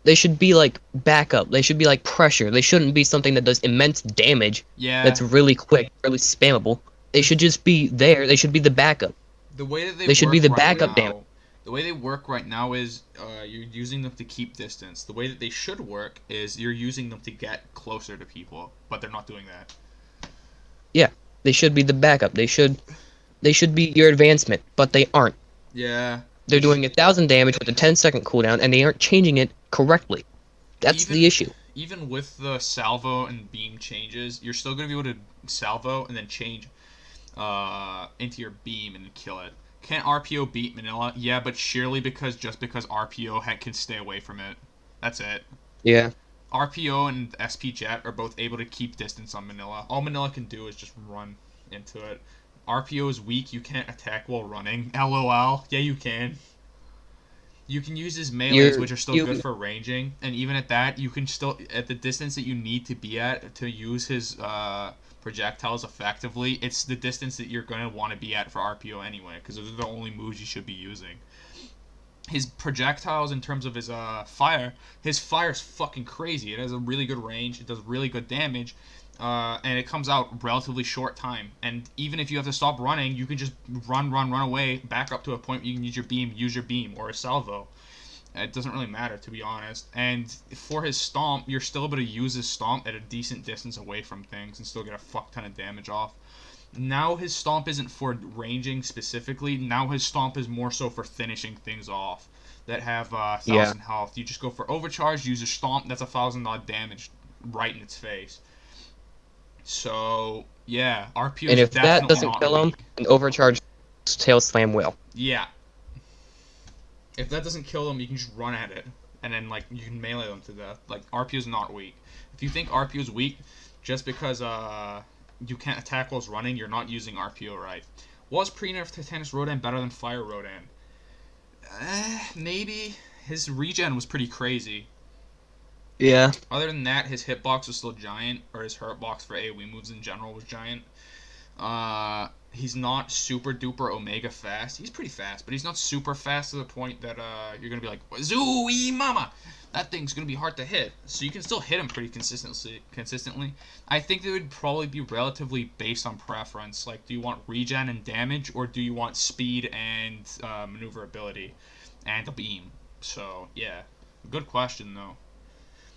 they should be like backup. They should be like pressure. They shouldn't be something that does immense damage. Yeah. That's really quick, really spammable. They should just be there. They should be the backup. The way that They should be work the right backup now- damage. The way they work right now is you're using them to keep distance. The way that they should work is you're using them to get closer to people, but they're not doing that. Yeah, they should be the backup. They should be your advancement, but they aren't. Yeah. They're doing 1,000 damage with a 10-second cooldown, and they aren't changing it correctly. That's the issue. Even with the salvo and beam changes, you're still going to be able to salvo and then change into your beam and kill it. Can RPO beat Manila? Yeah, but surely because RPO can stay away from it. That's it. Yeah. RPO and SP Jet are both able to keep distance on Manila. All Manila can do is just run into it. RPO is weak. You can't attack while running. LOL. Yeah, you can. You can use his melees, which are still good for ranging, and even at that, you can still, at the distance that you need to be at to use his projectiles effectively, it's the distance that you're going to want to be at for RPO anyway, because those are the only moves you should be using. His projectiles, in terms of his fire's fucking crazy. It has a really good range, it does really good damage, and it comes out relatively short time. And even if you have to stop running, you can just run away, back up to a point where you can use your beam, or a salvo. It doesn't really matter, to be honest. And for his stomp, you're still able to use his stomp at a decent distance away from things and still get a fuck ton of damage off. Now his stomp isn't for ranging specifically. Now his stomp is more so for finishing things off that have 1,000 health. You just go for overcharge, use a stomp. That's 1,000 odd damage right in its face. So yeah, RPO And is if that definitely doesn't not kill him, weak. an overcharge tail slam will. Yeah. If that doesn't kill them, you can just run at it, and then like you can melee them to death. Like RPO is not weak. If you think RPO is weak, just because you can't attack while running, you're not using RPO right. Was pre-nerf Titanus Rodan better than Fire Rodan? Maybe. His regen was pretty crazy. Yeah. Other than that, his hitbox was still giant, or his hurtbox for AoE moves in general was giant. He's not super duper Omega fast. He's pretty fast, but he's not super fast to the point that you're gonna be like, Zooey mama! That thing's gonna be hard to hit. So you can still hit him pretty consistently. I think it would probably be relatively based on preference. Like, do you want regen and damage, or do you want speed and maneuverability and a beam? So yeah, good question though.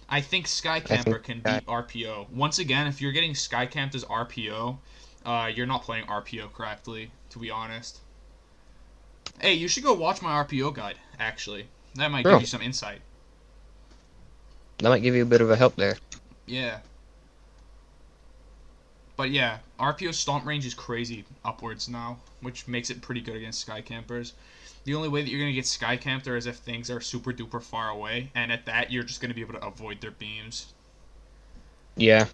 I think Skycamper can beat RPO. Once again, if you're getting Skycamped as RPO, you're not playing RPO correctly, to be honest. Hey, you should go watch my RPO guide, actually. That might give you some insight. That might give you a bit of a help there. Yeah. But yeah, RPO's stomp range is crazy upwards now, which makes it pretty good against Skycampers. The only way that you're going to get Skycamped are is if things are super duper far away, and at that, you're just going to be able to avoid their beams. Yeah.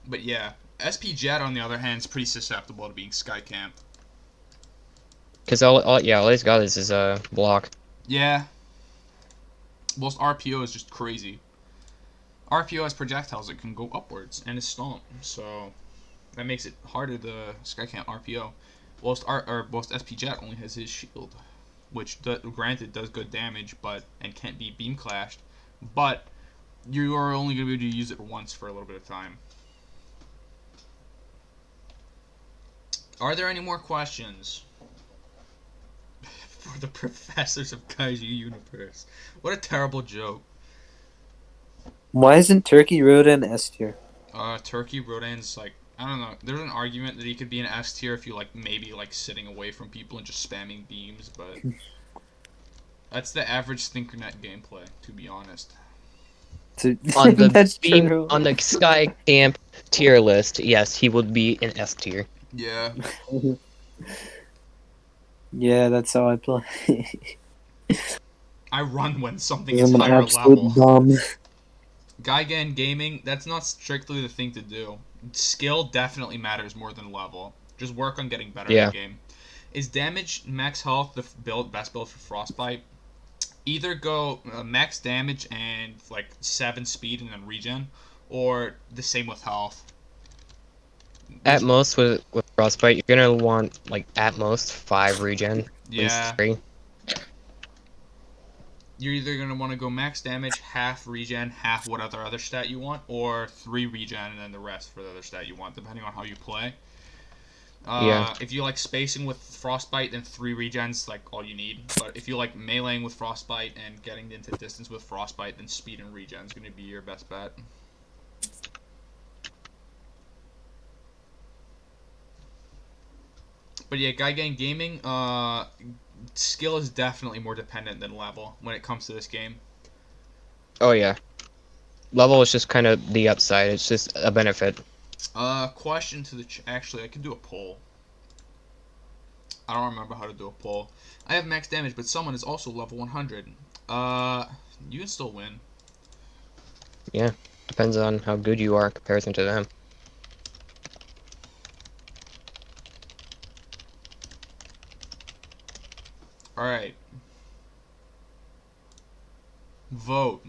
But yeah, SP Jet on the other hand is pretty susceptible to being Skycamped. Because all he's got is his block. Yeah. Whilst RPO is just crazy. RPO has projectiles that can go upwards, and his stomp, so that makes it harder to Skycamp RPO. Whilst SP Jet only has his shield, which granted does good damage, and can't be beam clashed, but you are only going to be able to use it once for a little bit of time. Are there any more questions for the professors of Kaiju Universe? What a terrible joke. Why isn't Turkey Rodan S tier? Turkey Rodan's like, I don't know. There's an argument that he could be an S tier if you maybe sitting away from people and just spamming beams, but that's the average Thinkernet gameplay, to be honest. On the That's beam, true. on the Sky Camp tier list, yes, he would be an S tier. Yeah. Yeah, that's how I play. I run when something is I'm an higher absolute level. bum. Gaigan Gaming, that's not strictly the thing to do. Skill definitely matters more than level. Just work on getting better in the game. Is damage max health the best build for Frostbite? Either go max damage and 7 speed and then regen, or the same with health. At most with Frostbite, you're gonna want at most 5 regen. At Yeah. least 3. You're either going to want to go max damage, half regen, half what other stat you want, or 3 regen and then the rest for the other stat you want, depending on how you play. If you like spacing with Frostbite, then 3 regen's all you need. But if you like meleeing with Frostbite and getting into distance with Frostbite, then speed and regen's going to be your best bet. But yeah, Gaigan Gaming, skill is definitely more dependent than level when it comes to this game. Oh yeah. Level is just kind of the upside. It's just a benefit. Question to the actually, I can do a poll. I don't remember how to do a poll. I have max damage, but someone is also level 100. You can still win. Yeah. Depends on how good you are in comparison to them. Alright. Vote.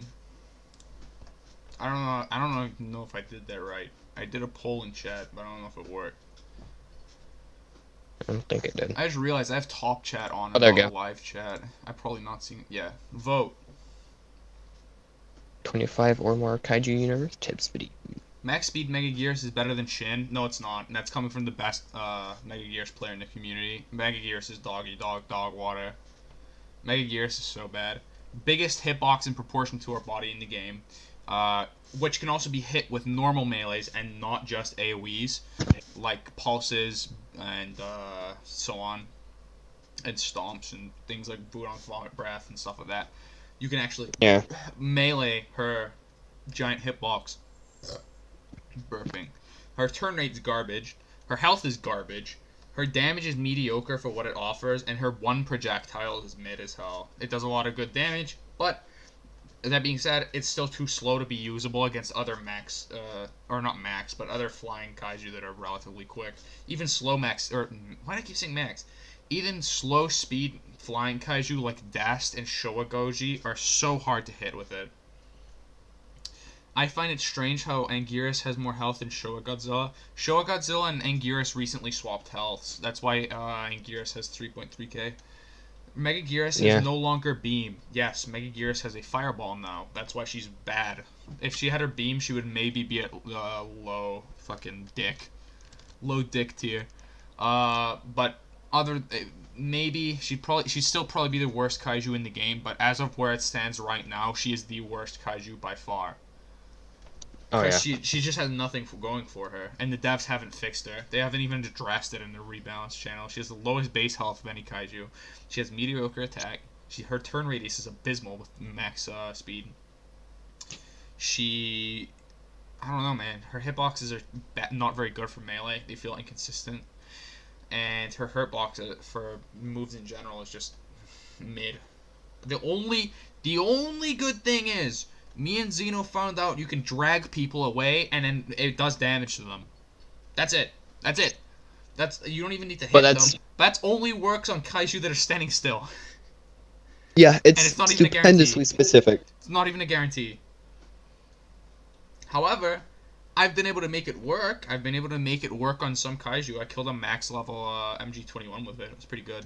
I don't know if I did that right. I did a poll in chat, but I don't know if it worked. I don't think it did. I just realized I have top chat on Oh, there and you not go. live chat. I've probably not seen it. Yeah. Vote. 25 or more Kaiju Universe tips video. Max Speed Mega Gears is better than Shin. No, it's not. And that's coming from the best Mega Gears player in the community. Mega Gears is dog water. Mega Gears is so bad. Biggest hitbox in proportion to our body in the game. which can also be hit with normal melees and not just AoEs, like pulses and so on, and stomps and things like boot on vomit breath and stuff like that. You can actually Yeah. melee her giant hitbox. Burping. Her turn rate's garbage. Her health is garbage. Her damage is mediocre for what it offers, and her one projectile is mid as hell. It does a lot of good damage, but that being said, it's still too slow to be usable against other mechs, or not mechs, but other flying kaiju that are relatively quick. Even slow mechs, or why do I keep saying mechs? Even slow speed flying kaiju like Dast and Showa Goji are so hard to hit with it. I find it strange how Anguirus has more health than Showa Godzilla. Showa Godzilla and Anguirus recently swapped healths. That's why Anguirus has 3.3k. Megaguirus Yeah. has no longer beam. Yes, Megaguirus has a fireball now. That's why she's bad. If she had her beam, she would maybe be at low fucking dick. Low dick tier. But maybe she'd still probably be the worst kaiju in the game, but as of where it stands right now, she is the worst kaiju by far. Oh yeah. Because she just has nothing going for her, and the devs haven't fixed her. They haven't even addressed it in the rebalance channel. She has the lowest base health of any kaiju. She has mediocre attack. Her turn radius is abysmal with max speed. I don't know, man. Her hitboxes are not very good for melee. They feel inconsistent, and her hurtbox for moves in general is just mid. The only good thing is, me and Zeno found out you can drag people away and then it does damage to them. That's it. You don't even need to hit them. That only works on kaiju that are standing still. Yeah, it's not even a stupendously specific. It's not even a guarantee. However, I've been able to make it work. I've been able to make it work on some kaiju. I killed a max level MG21 with it. It was pretty good.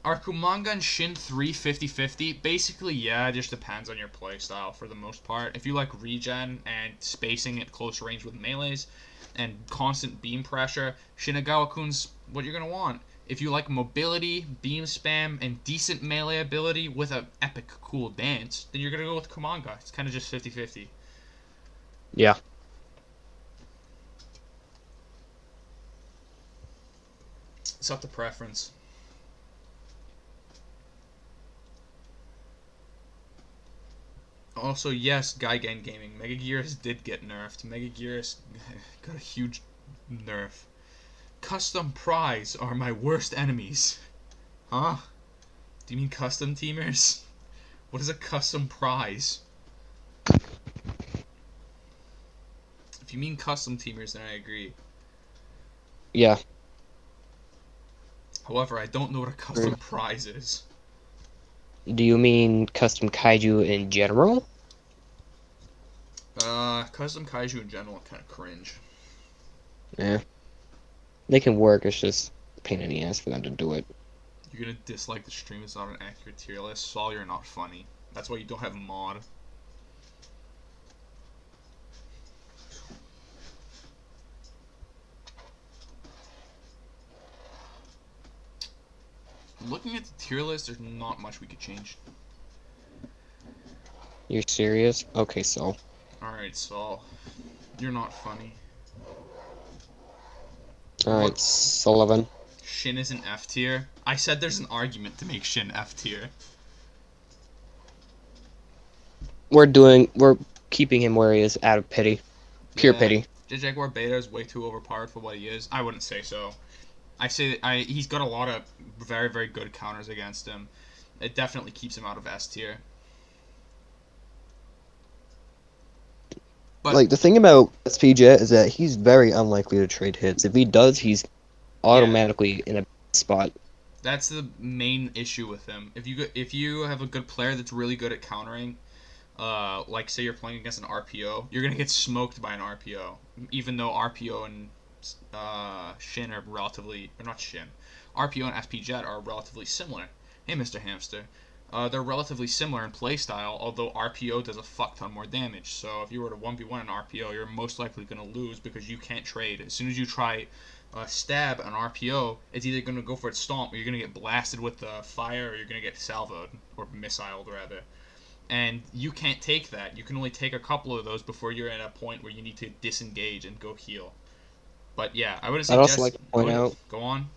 Are Kumanga and Shin 3 50-50? Basically, yeah, it just depends on your playstyle for the most part. If you like regen and spacing at close range with melees and constant beam pressure, Shinagawa-kun's what you're going to want. If you like mobility, beam spam, and decent melee ability with an epic cool dance, then you're going to go with Kumanga. It's kind of just 50-50. Yeah. It's up to preference. Also, yes, Gigan Gaming. Megaguirus did get nerfed. Megaguirus got a huge nerf. Custom prize are my worst enemies. Huh? Do you mean custom teamers? What is a custom prize? If you mean custom teamers, then I agree. Yeah. However, I don't know what a custom prize is. Do you mean custom kaiju in general? Custom kaiju in general, kind of cringe. Yeah. They can work, it's just a pain in the ass for them to do it. You're gonna dislike the stream, it's not an accurate tier list. Saul, you're not funny. That's why you don't have a mod. Looking at the tier list, there's not much we could change. You're serious? Okay, so. Alright, Saul. You're not funny. Alright, Sullivan. Shin is an F tier. I said there's an argument to make Shin F tier. We're keeping him where he is out of pity. Pure pity. Jaguar Beta is way too overpowered for what he is. I wouldn't say so. I say that he's got a lot of very, very good counters against him. It definitely keeps him out of S tier. But like, the thing about SP Jet is that he's very unlikely to trade hits. If he does, he's automatically in a spot. That's the main issue with him. If you have a good player that's really good at countering, like say you're playing against an RPO, you're gonna get smoked by an RPO. Even though RPO and Shin are relatively, or not Shin, RPO and SP Jet are relatively similar. Hey, Mr. Hamster. They're relatively similar in playstyle, although RPO does a fuck ton more damage. So if you were to 1v1 an RPO, you're most likely going to lose because you can't trade. As soon as you try stab an RPO, it's either going to go for its stomp, or you're going to get blasted with the fire, or you're going to get salvoed, or missiled rather. And you can't take that. You can only take a couple of those before you're at a point where you need to disengage and go heal. But yeah, I wouldn't I'd also suggest. like to point out, Go on.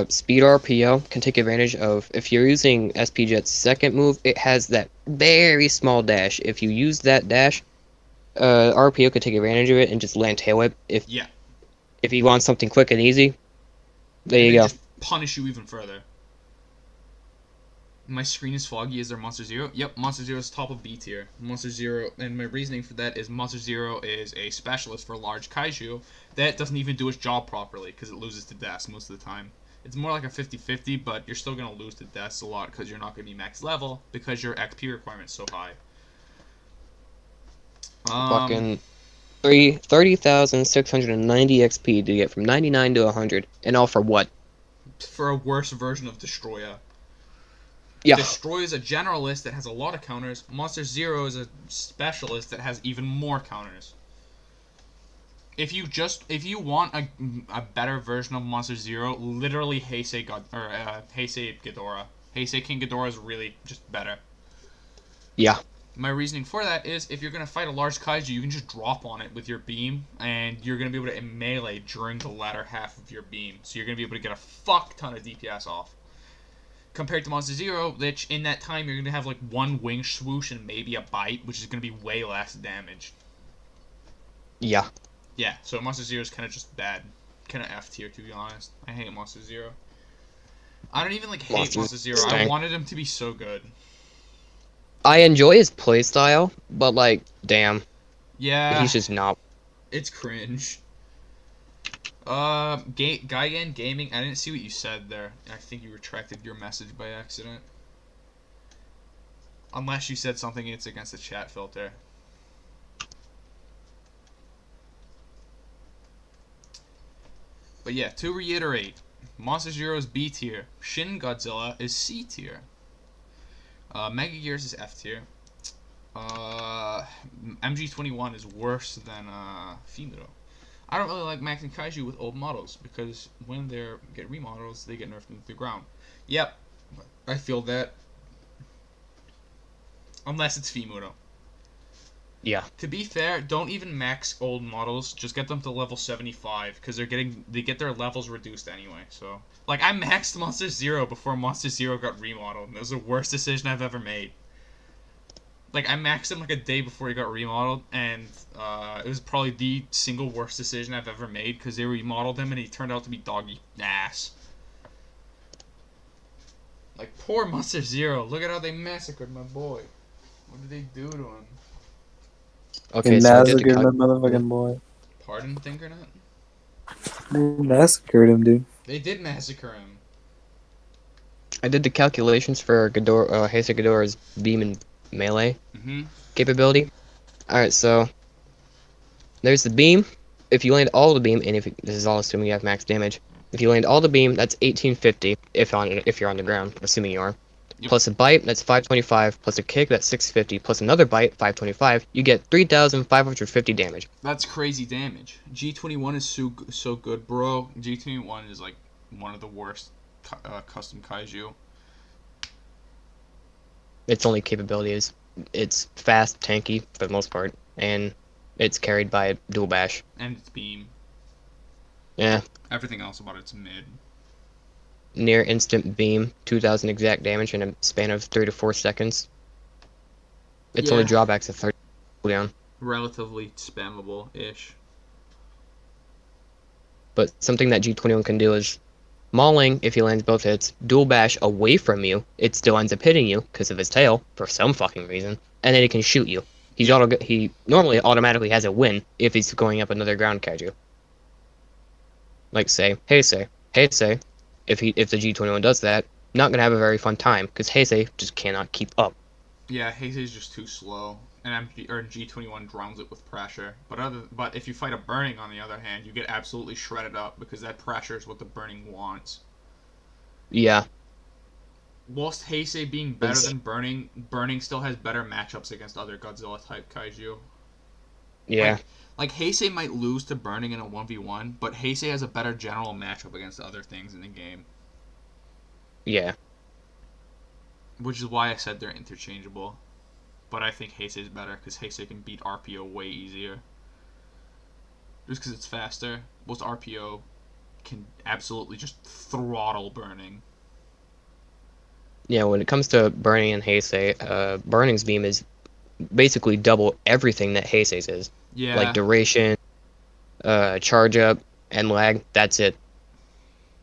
Speed RPO can take advantage of, if you're using SP Jet's second move, it has that very small dash. If you use that dash, RPO could take advantage of it and just land tail whip. Yeah. If you want something quick and easy, there And you they go. just punish you even further. My screen is foggy. Is there Monster Zero? Yep, Monster Zero is top of B tier. Monster Zero, and my reasoning for that is Monster Zero is a specialist for large kaiju that doesn't even do its job properly because it loses to deaths most of the time. It's more like a 50-50, but you're still going to lose to deaths a lot because you're not going to be max level because your XP requirement's so high. Fucking 30,690 XP to get from 99 to 100, and all for what? For a worse version of Destroya. Yeah. Destroy is a generalist that has a lot of counters. Monster Zero is a specialist that has even more counters. If you want a better version of Monster Zero, literally Heisei Ghidorah. Heisei King Ghidorah is really just better. Yeah. My reasoning for that is if you're gonna fight a large kaiju, you can just drop on it with your beam, and you're gonna be able to melee during the latter half of your beam. So you're gonna be able to get a fuck ton of DPS off. Compared to Monster Zero, which in that time you're gonna have like one wing swoosh and maybe a bite, which is gonna be way less damage. Yeah. Yeah, so Monster Zero is kind of just bad. Kind of F tier, to be honest. I hate Monster Zero. I don't even, like, hate Monster Zero. I wanted him to be so good. I enjoy his playstyle, but, like, damn. Yeah. He's just not. It's cringe. Gaigan Gaming, I didn't see what you said there. I think you retracted your message by accident. Unless you said something it's against the chat filter. But yeah, to reiterate, Monster Zero is B tier, Shin Godzilla is C tier, Mega Gears is F tier, MG21 is worse than Femuto. I don't really like maxing Kaiju with old models because when they get remodels, they get nerfed into the ground. Yep, I feel that. Unless it's Femuto. Yeah. To be fair, don't even max old models. Just get them to level 75 because they get their levels reduced anyway. So, like, I maxed Monster Zero before Monster Zero got remodeled. And it was the worst decision I've ever made. Like, I maxed him like a day before he got remodeled, and it was probably the single worst decision I've ever made because they remodeled him and he turned out to be doggy ass. Like, poor Monster Zero. Look at how they massacred my boy. What did they do to him? Okay, so I did the massacred my motherfucking boy. Pardon, Thinkernut? They massacred him, dude. They did massacre him. I did the calculations for Heisei Ghidorah's beam and melee capability. Alright, so there's the beam. If you land all the beam, and this is all assuming you have max damage. If you land all the beam, that's 1850 if you're on the ground, assuming you are. Yep. Plus a bite, that's 525. Plus a kick, that's 650. Plus another bite, 525. You get 3,550 damage. That's crazy damage. G21 is so good, bro. G21 is like one of the worst custom kaiju. Its only capability is it's fast, tanky for the most part, and it's carried by a dual bash. And its beam. Yeah. Everything else about it's mid. Near instant beam, 2,000 exact damage in a span of 3 to 4 seconds. Its only drawback's a 30 cooldown. Relatively spammable-ish. But something that G21 can do is mauling, if he lands both hits, dual bash away from you, it still ends up hitting you because of his tail, for some fucking reason, and then he can shoot you. He normally automatically has a win if he's going up another ground kaiju. Like say, Heisei. If the G21 does that, not gonna have a very fun time, because Heisei just cannot keep up. Yeah, Heisei's just too slow, and G21 drowns it with pressure. But if you fight a Burning, on the other hand, you get absolutely shredded up, because that pressure is what the Burning wants. Yeah. Whilst Heisei being better than Burning, Burning still has better matchups against other Godzilla-type kaiju. Yeah. Like, Heisei might lose to Burning in a 1v1, but Heisei has a better general matchup against other things in the game. Yeah. Which is why I said they're interchangeable. But I think Heisei is better because Heisei can beat RPO way easier. Just because it's faster. Most RPO can absolutely just throttle burning. Yeah, when it comes to Burning and Heisei, Burning's beam is basically double everything that Heisei's is. Yeah. Like duration, charge up, and lag. That's it.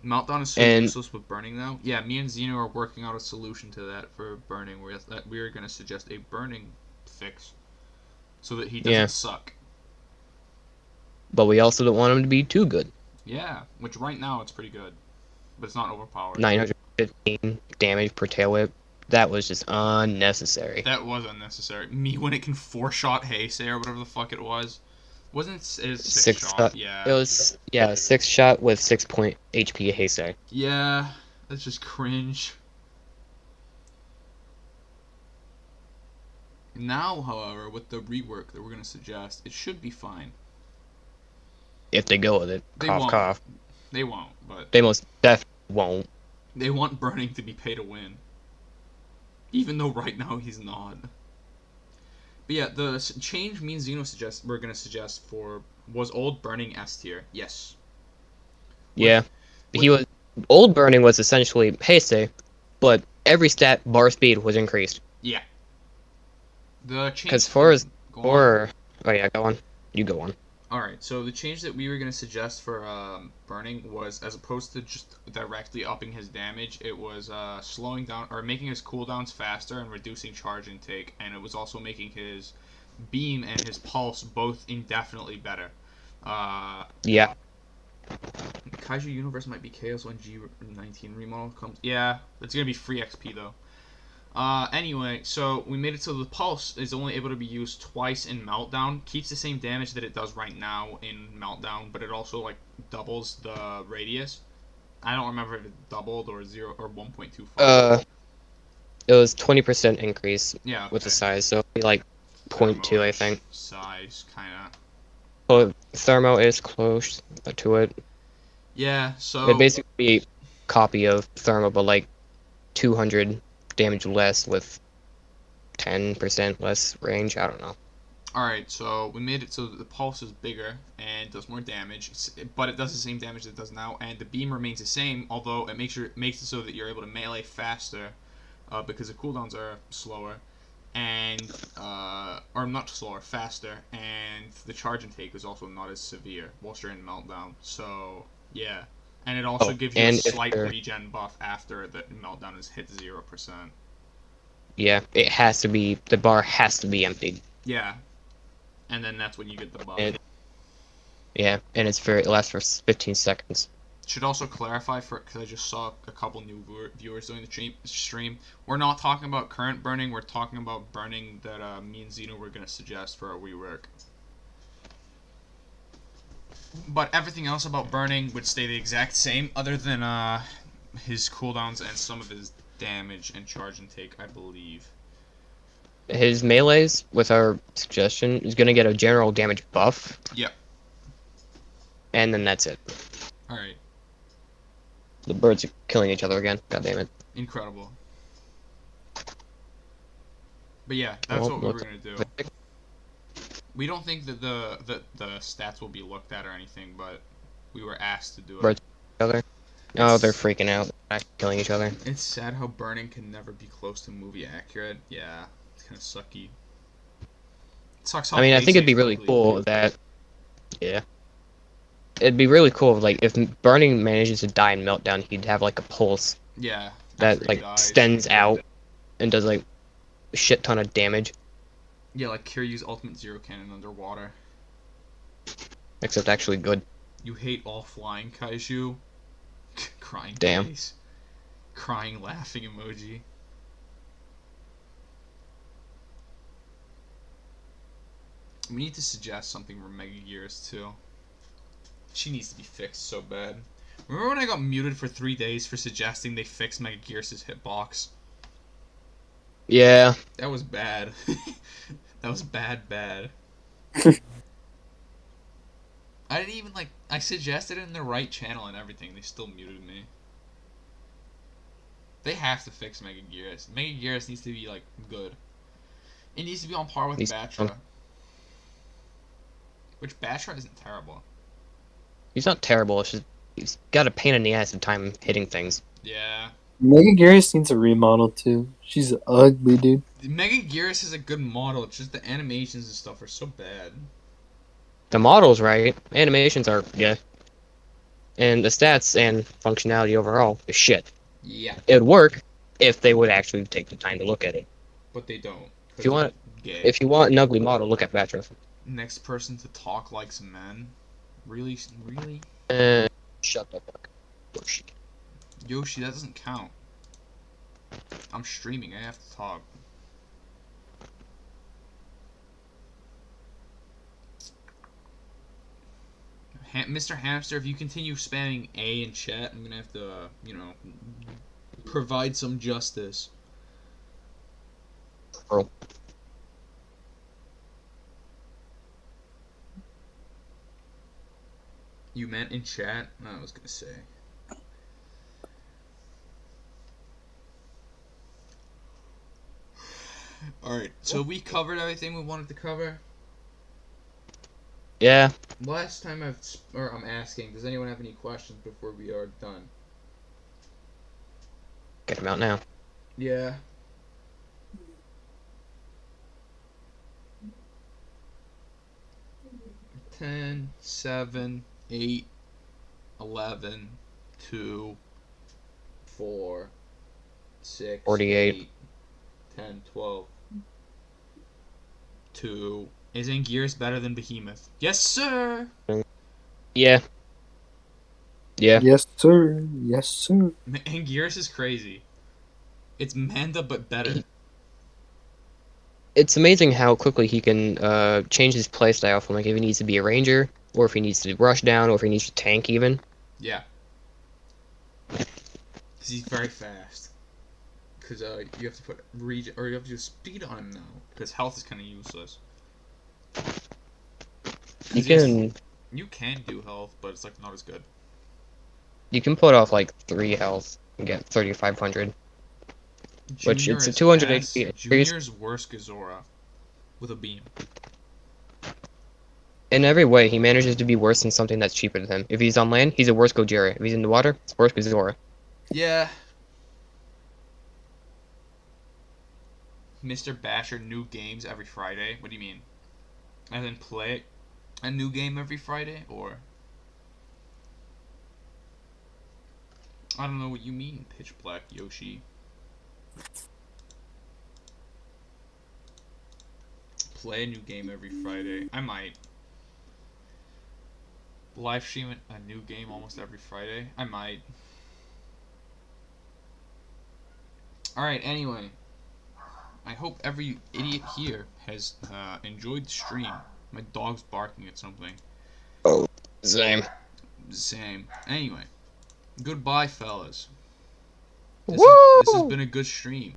Meltdown is so And useless with burning though. Yeah, me and Xeno are working out a solution to that for burning. We are going to suggest a burning fix so that he doesn't yeah, suck. but we also don't want him to be too good. Yeah, which right now it's pretty good, but it's not overpowered. 915 damage per tail whip. That was just unnecessary. That was unnecessary. Me when it can 4-shot Heisei or whatever the fuck it was. Wasn't it 6-shot? Yeah. It was 6-shot with 6 point HP Heisei. Yeah, that's just cringe. Now, however, with the rework that we're going to suggest, it should be fine. If they go with it, They cough won't. cough. They won't, but They most definitely won't. they want Burning to be pay to win. Even though right now he's not. But yeah, the change me and Xeno we're going to suggest for was old Burning S tier. Yes. Yeah, with- he was old. Burning was essentially Heisei, but every stat bar speed was increased. Yeah. The change. Because for his Go on. or oh yeah, go on. You go on. Alright, so the change that we were going to suggest for Burning was, as opposed to just directly upping his damage, it was slowing down, or making his cooldowns faster and reducing charge intake, and it was also making his beam and his pulse both indefinitely better. Yeah, Kaiju Universe might be Chaos when G19 remodel comes. Yeah, it's going to be free XP though. Anyway, so we made it so the pulse is only able to be used twice in Meltdown. Keeps the same damage that it does right now in Meltdown, but it also like doubles the radius. I don't remember if it doubled or 1.25. it was 20% increase Yeah, with the okay. size, so it'd be like 0.2, I think. Size, kind of. Well, Thermo is close to it. Yeah, so It'd basically be a copy of Thermo, but like 200 damage less with 10% less range. I don't know. Alright, so we made it so that the pulse is bigger and does more damage, but it does the same damage that it does now, and the beam remains the same, although it makes it so that you're able to melee faster, because the cooldowns are slower, and or not slower, faster, and the charge intake is also not as severe whilst you're in Meltdown. So yeah, and it also gives you a and if slight they're- regen buff after the Meltdown is hit 0%. Yeah, it has to be, the bar has to be emptied. Yeah, and then that's when you get the buff. Yeah, and it lasts for 15 seconds. Should also clarify, because I just saw a couple new viewers during the stream. We're not talking about current burning. We're talking about burning that me and Xeno were going to suggest for a rework. But everything else about burning would stay the exact same, other than his cooldowns and some of his damage and charge intake, I believe. His melees, with our suggestion, is going to get a general damage buff. Yep. And then that's it. Alright. The birds are killing each other again. God damn it. Incredible. But yeah, that's Well, what we were what's- going to do. We don't think that the stats will be looked at or anything, but we were asked to do it. Birds other. Oh, they're freaking out. They're not killing each other. It's sad how burning can never be close to movie accurate. Yeah, it's kind of sucky. It sucks how I mean, I think it'd be Heisei really quickly- cool that. Yeah. It'd be really cool if Burning manages to die in Meltdown, he'd have like a pulse Yeah. that after he like dies. extends out and does like a shit ton of damage. Yeah, like Kiryu's ultimate zero cannon underwater. Except actually good. You hate all flying kaiju. Crying Damn. face. Crying laughing emoji. We need to suggest something for Mega Gears too. She needs to be fixed so bad. Remember when I got muted for 3 days for suggesting they fix Mega Gears' hitbox? Yeah. That was bad. That was bad. I didn't even I suggested it in the right channel and everything. They still muted me. They have to fix Mega Gearus. Mega Gearus needs to be like good. It needs to be on par with He's- Batra. Which Batra isn't terrible. He's not terrible. It's just he's got a pain in the ass of time hitting things. Yeah. Mega Garrus needs a remodel too. She's ugly, dude. Mega Gearus is a good model. It's just the animations and stuff are so bad. The model's right. Animations are yeah. And the stats and functionality overall is shit. Yeah, It would work if they would actually take the time to look at it. but they don't. If you want, Gay. if you want an ugly model, look at Batra. Next person to talk like some men. Really? Really? Shut the fuck. Yoshi. Yoshi, that doesn't count. I'm streaming. I have to talk. Mr. Hamster, if you continue spamming A in chat, I'm gonna have to, provide some justice. Bro. You meant in chat? No, I was gonna say. Alright, so we covered everything we wanted to cover. Yeah. Last time I'm asking, does anyone have any questions before we are done? Get him out now. Yeah. Ten, 7, 8, 11, 2, 4, 6, 48. 8, 10, 12, 2. Is Anguirus better than Behemoth? Yes, sir! Yeah. Yeah. Yes, sir. Yes, sir. Anguirus is crazy. It's Manda, but better. It's amazing how quickly he can change his playstyle from like if he needs to be a ranger, or if he needs to rush down, or if he needs to tank even. Yeah. Because he's very fast. Because you have to put you have to do speed on him now. Because health is kind of useless. You can do health, but it's like not as good. You can put off like 3 health and get 3,500. Which Junior it's a is 200 ass. HP increase. Junior's worse Gazora with a beam. In every way, he manages to be worse than something that's cheaper than him. If he's on land, he's a worse Gojira. If he's in the water, it's worse Gazora. Yeah. Mr. Basher, new games every Friday. What do you mean? And then play a new game every Friday, or I don't know what you mean, Pitch Black Yoshi. Play a new game every Friday. I might. Live stream a new game almost every Friday. I might. Alright, anyway. I hope every idiot here has enjoyed the stream. My dog's barking at something. Oh, same. Same. Anyway. Goodbye, fellas. This Woo! has been a good stream.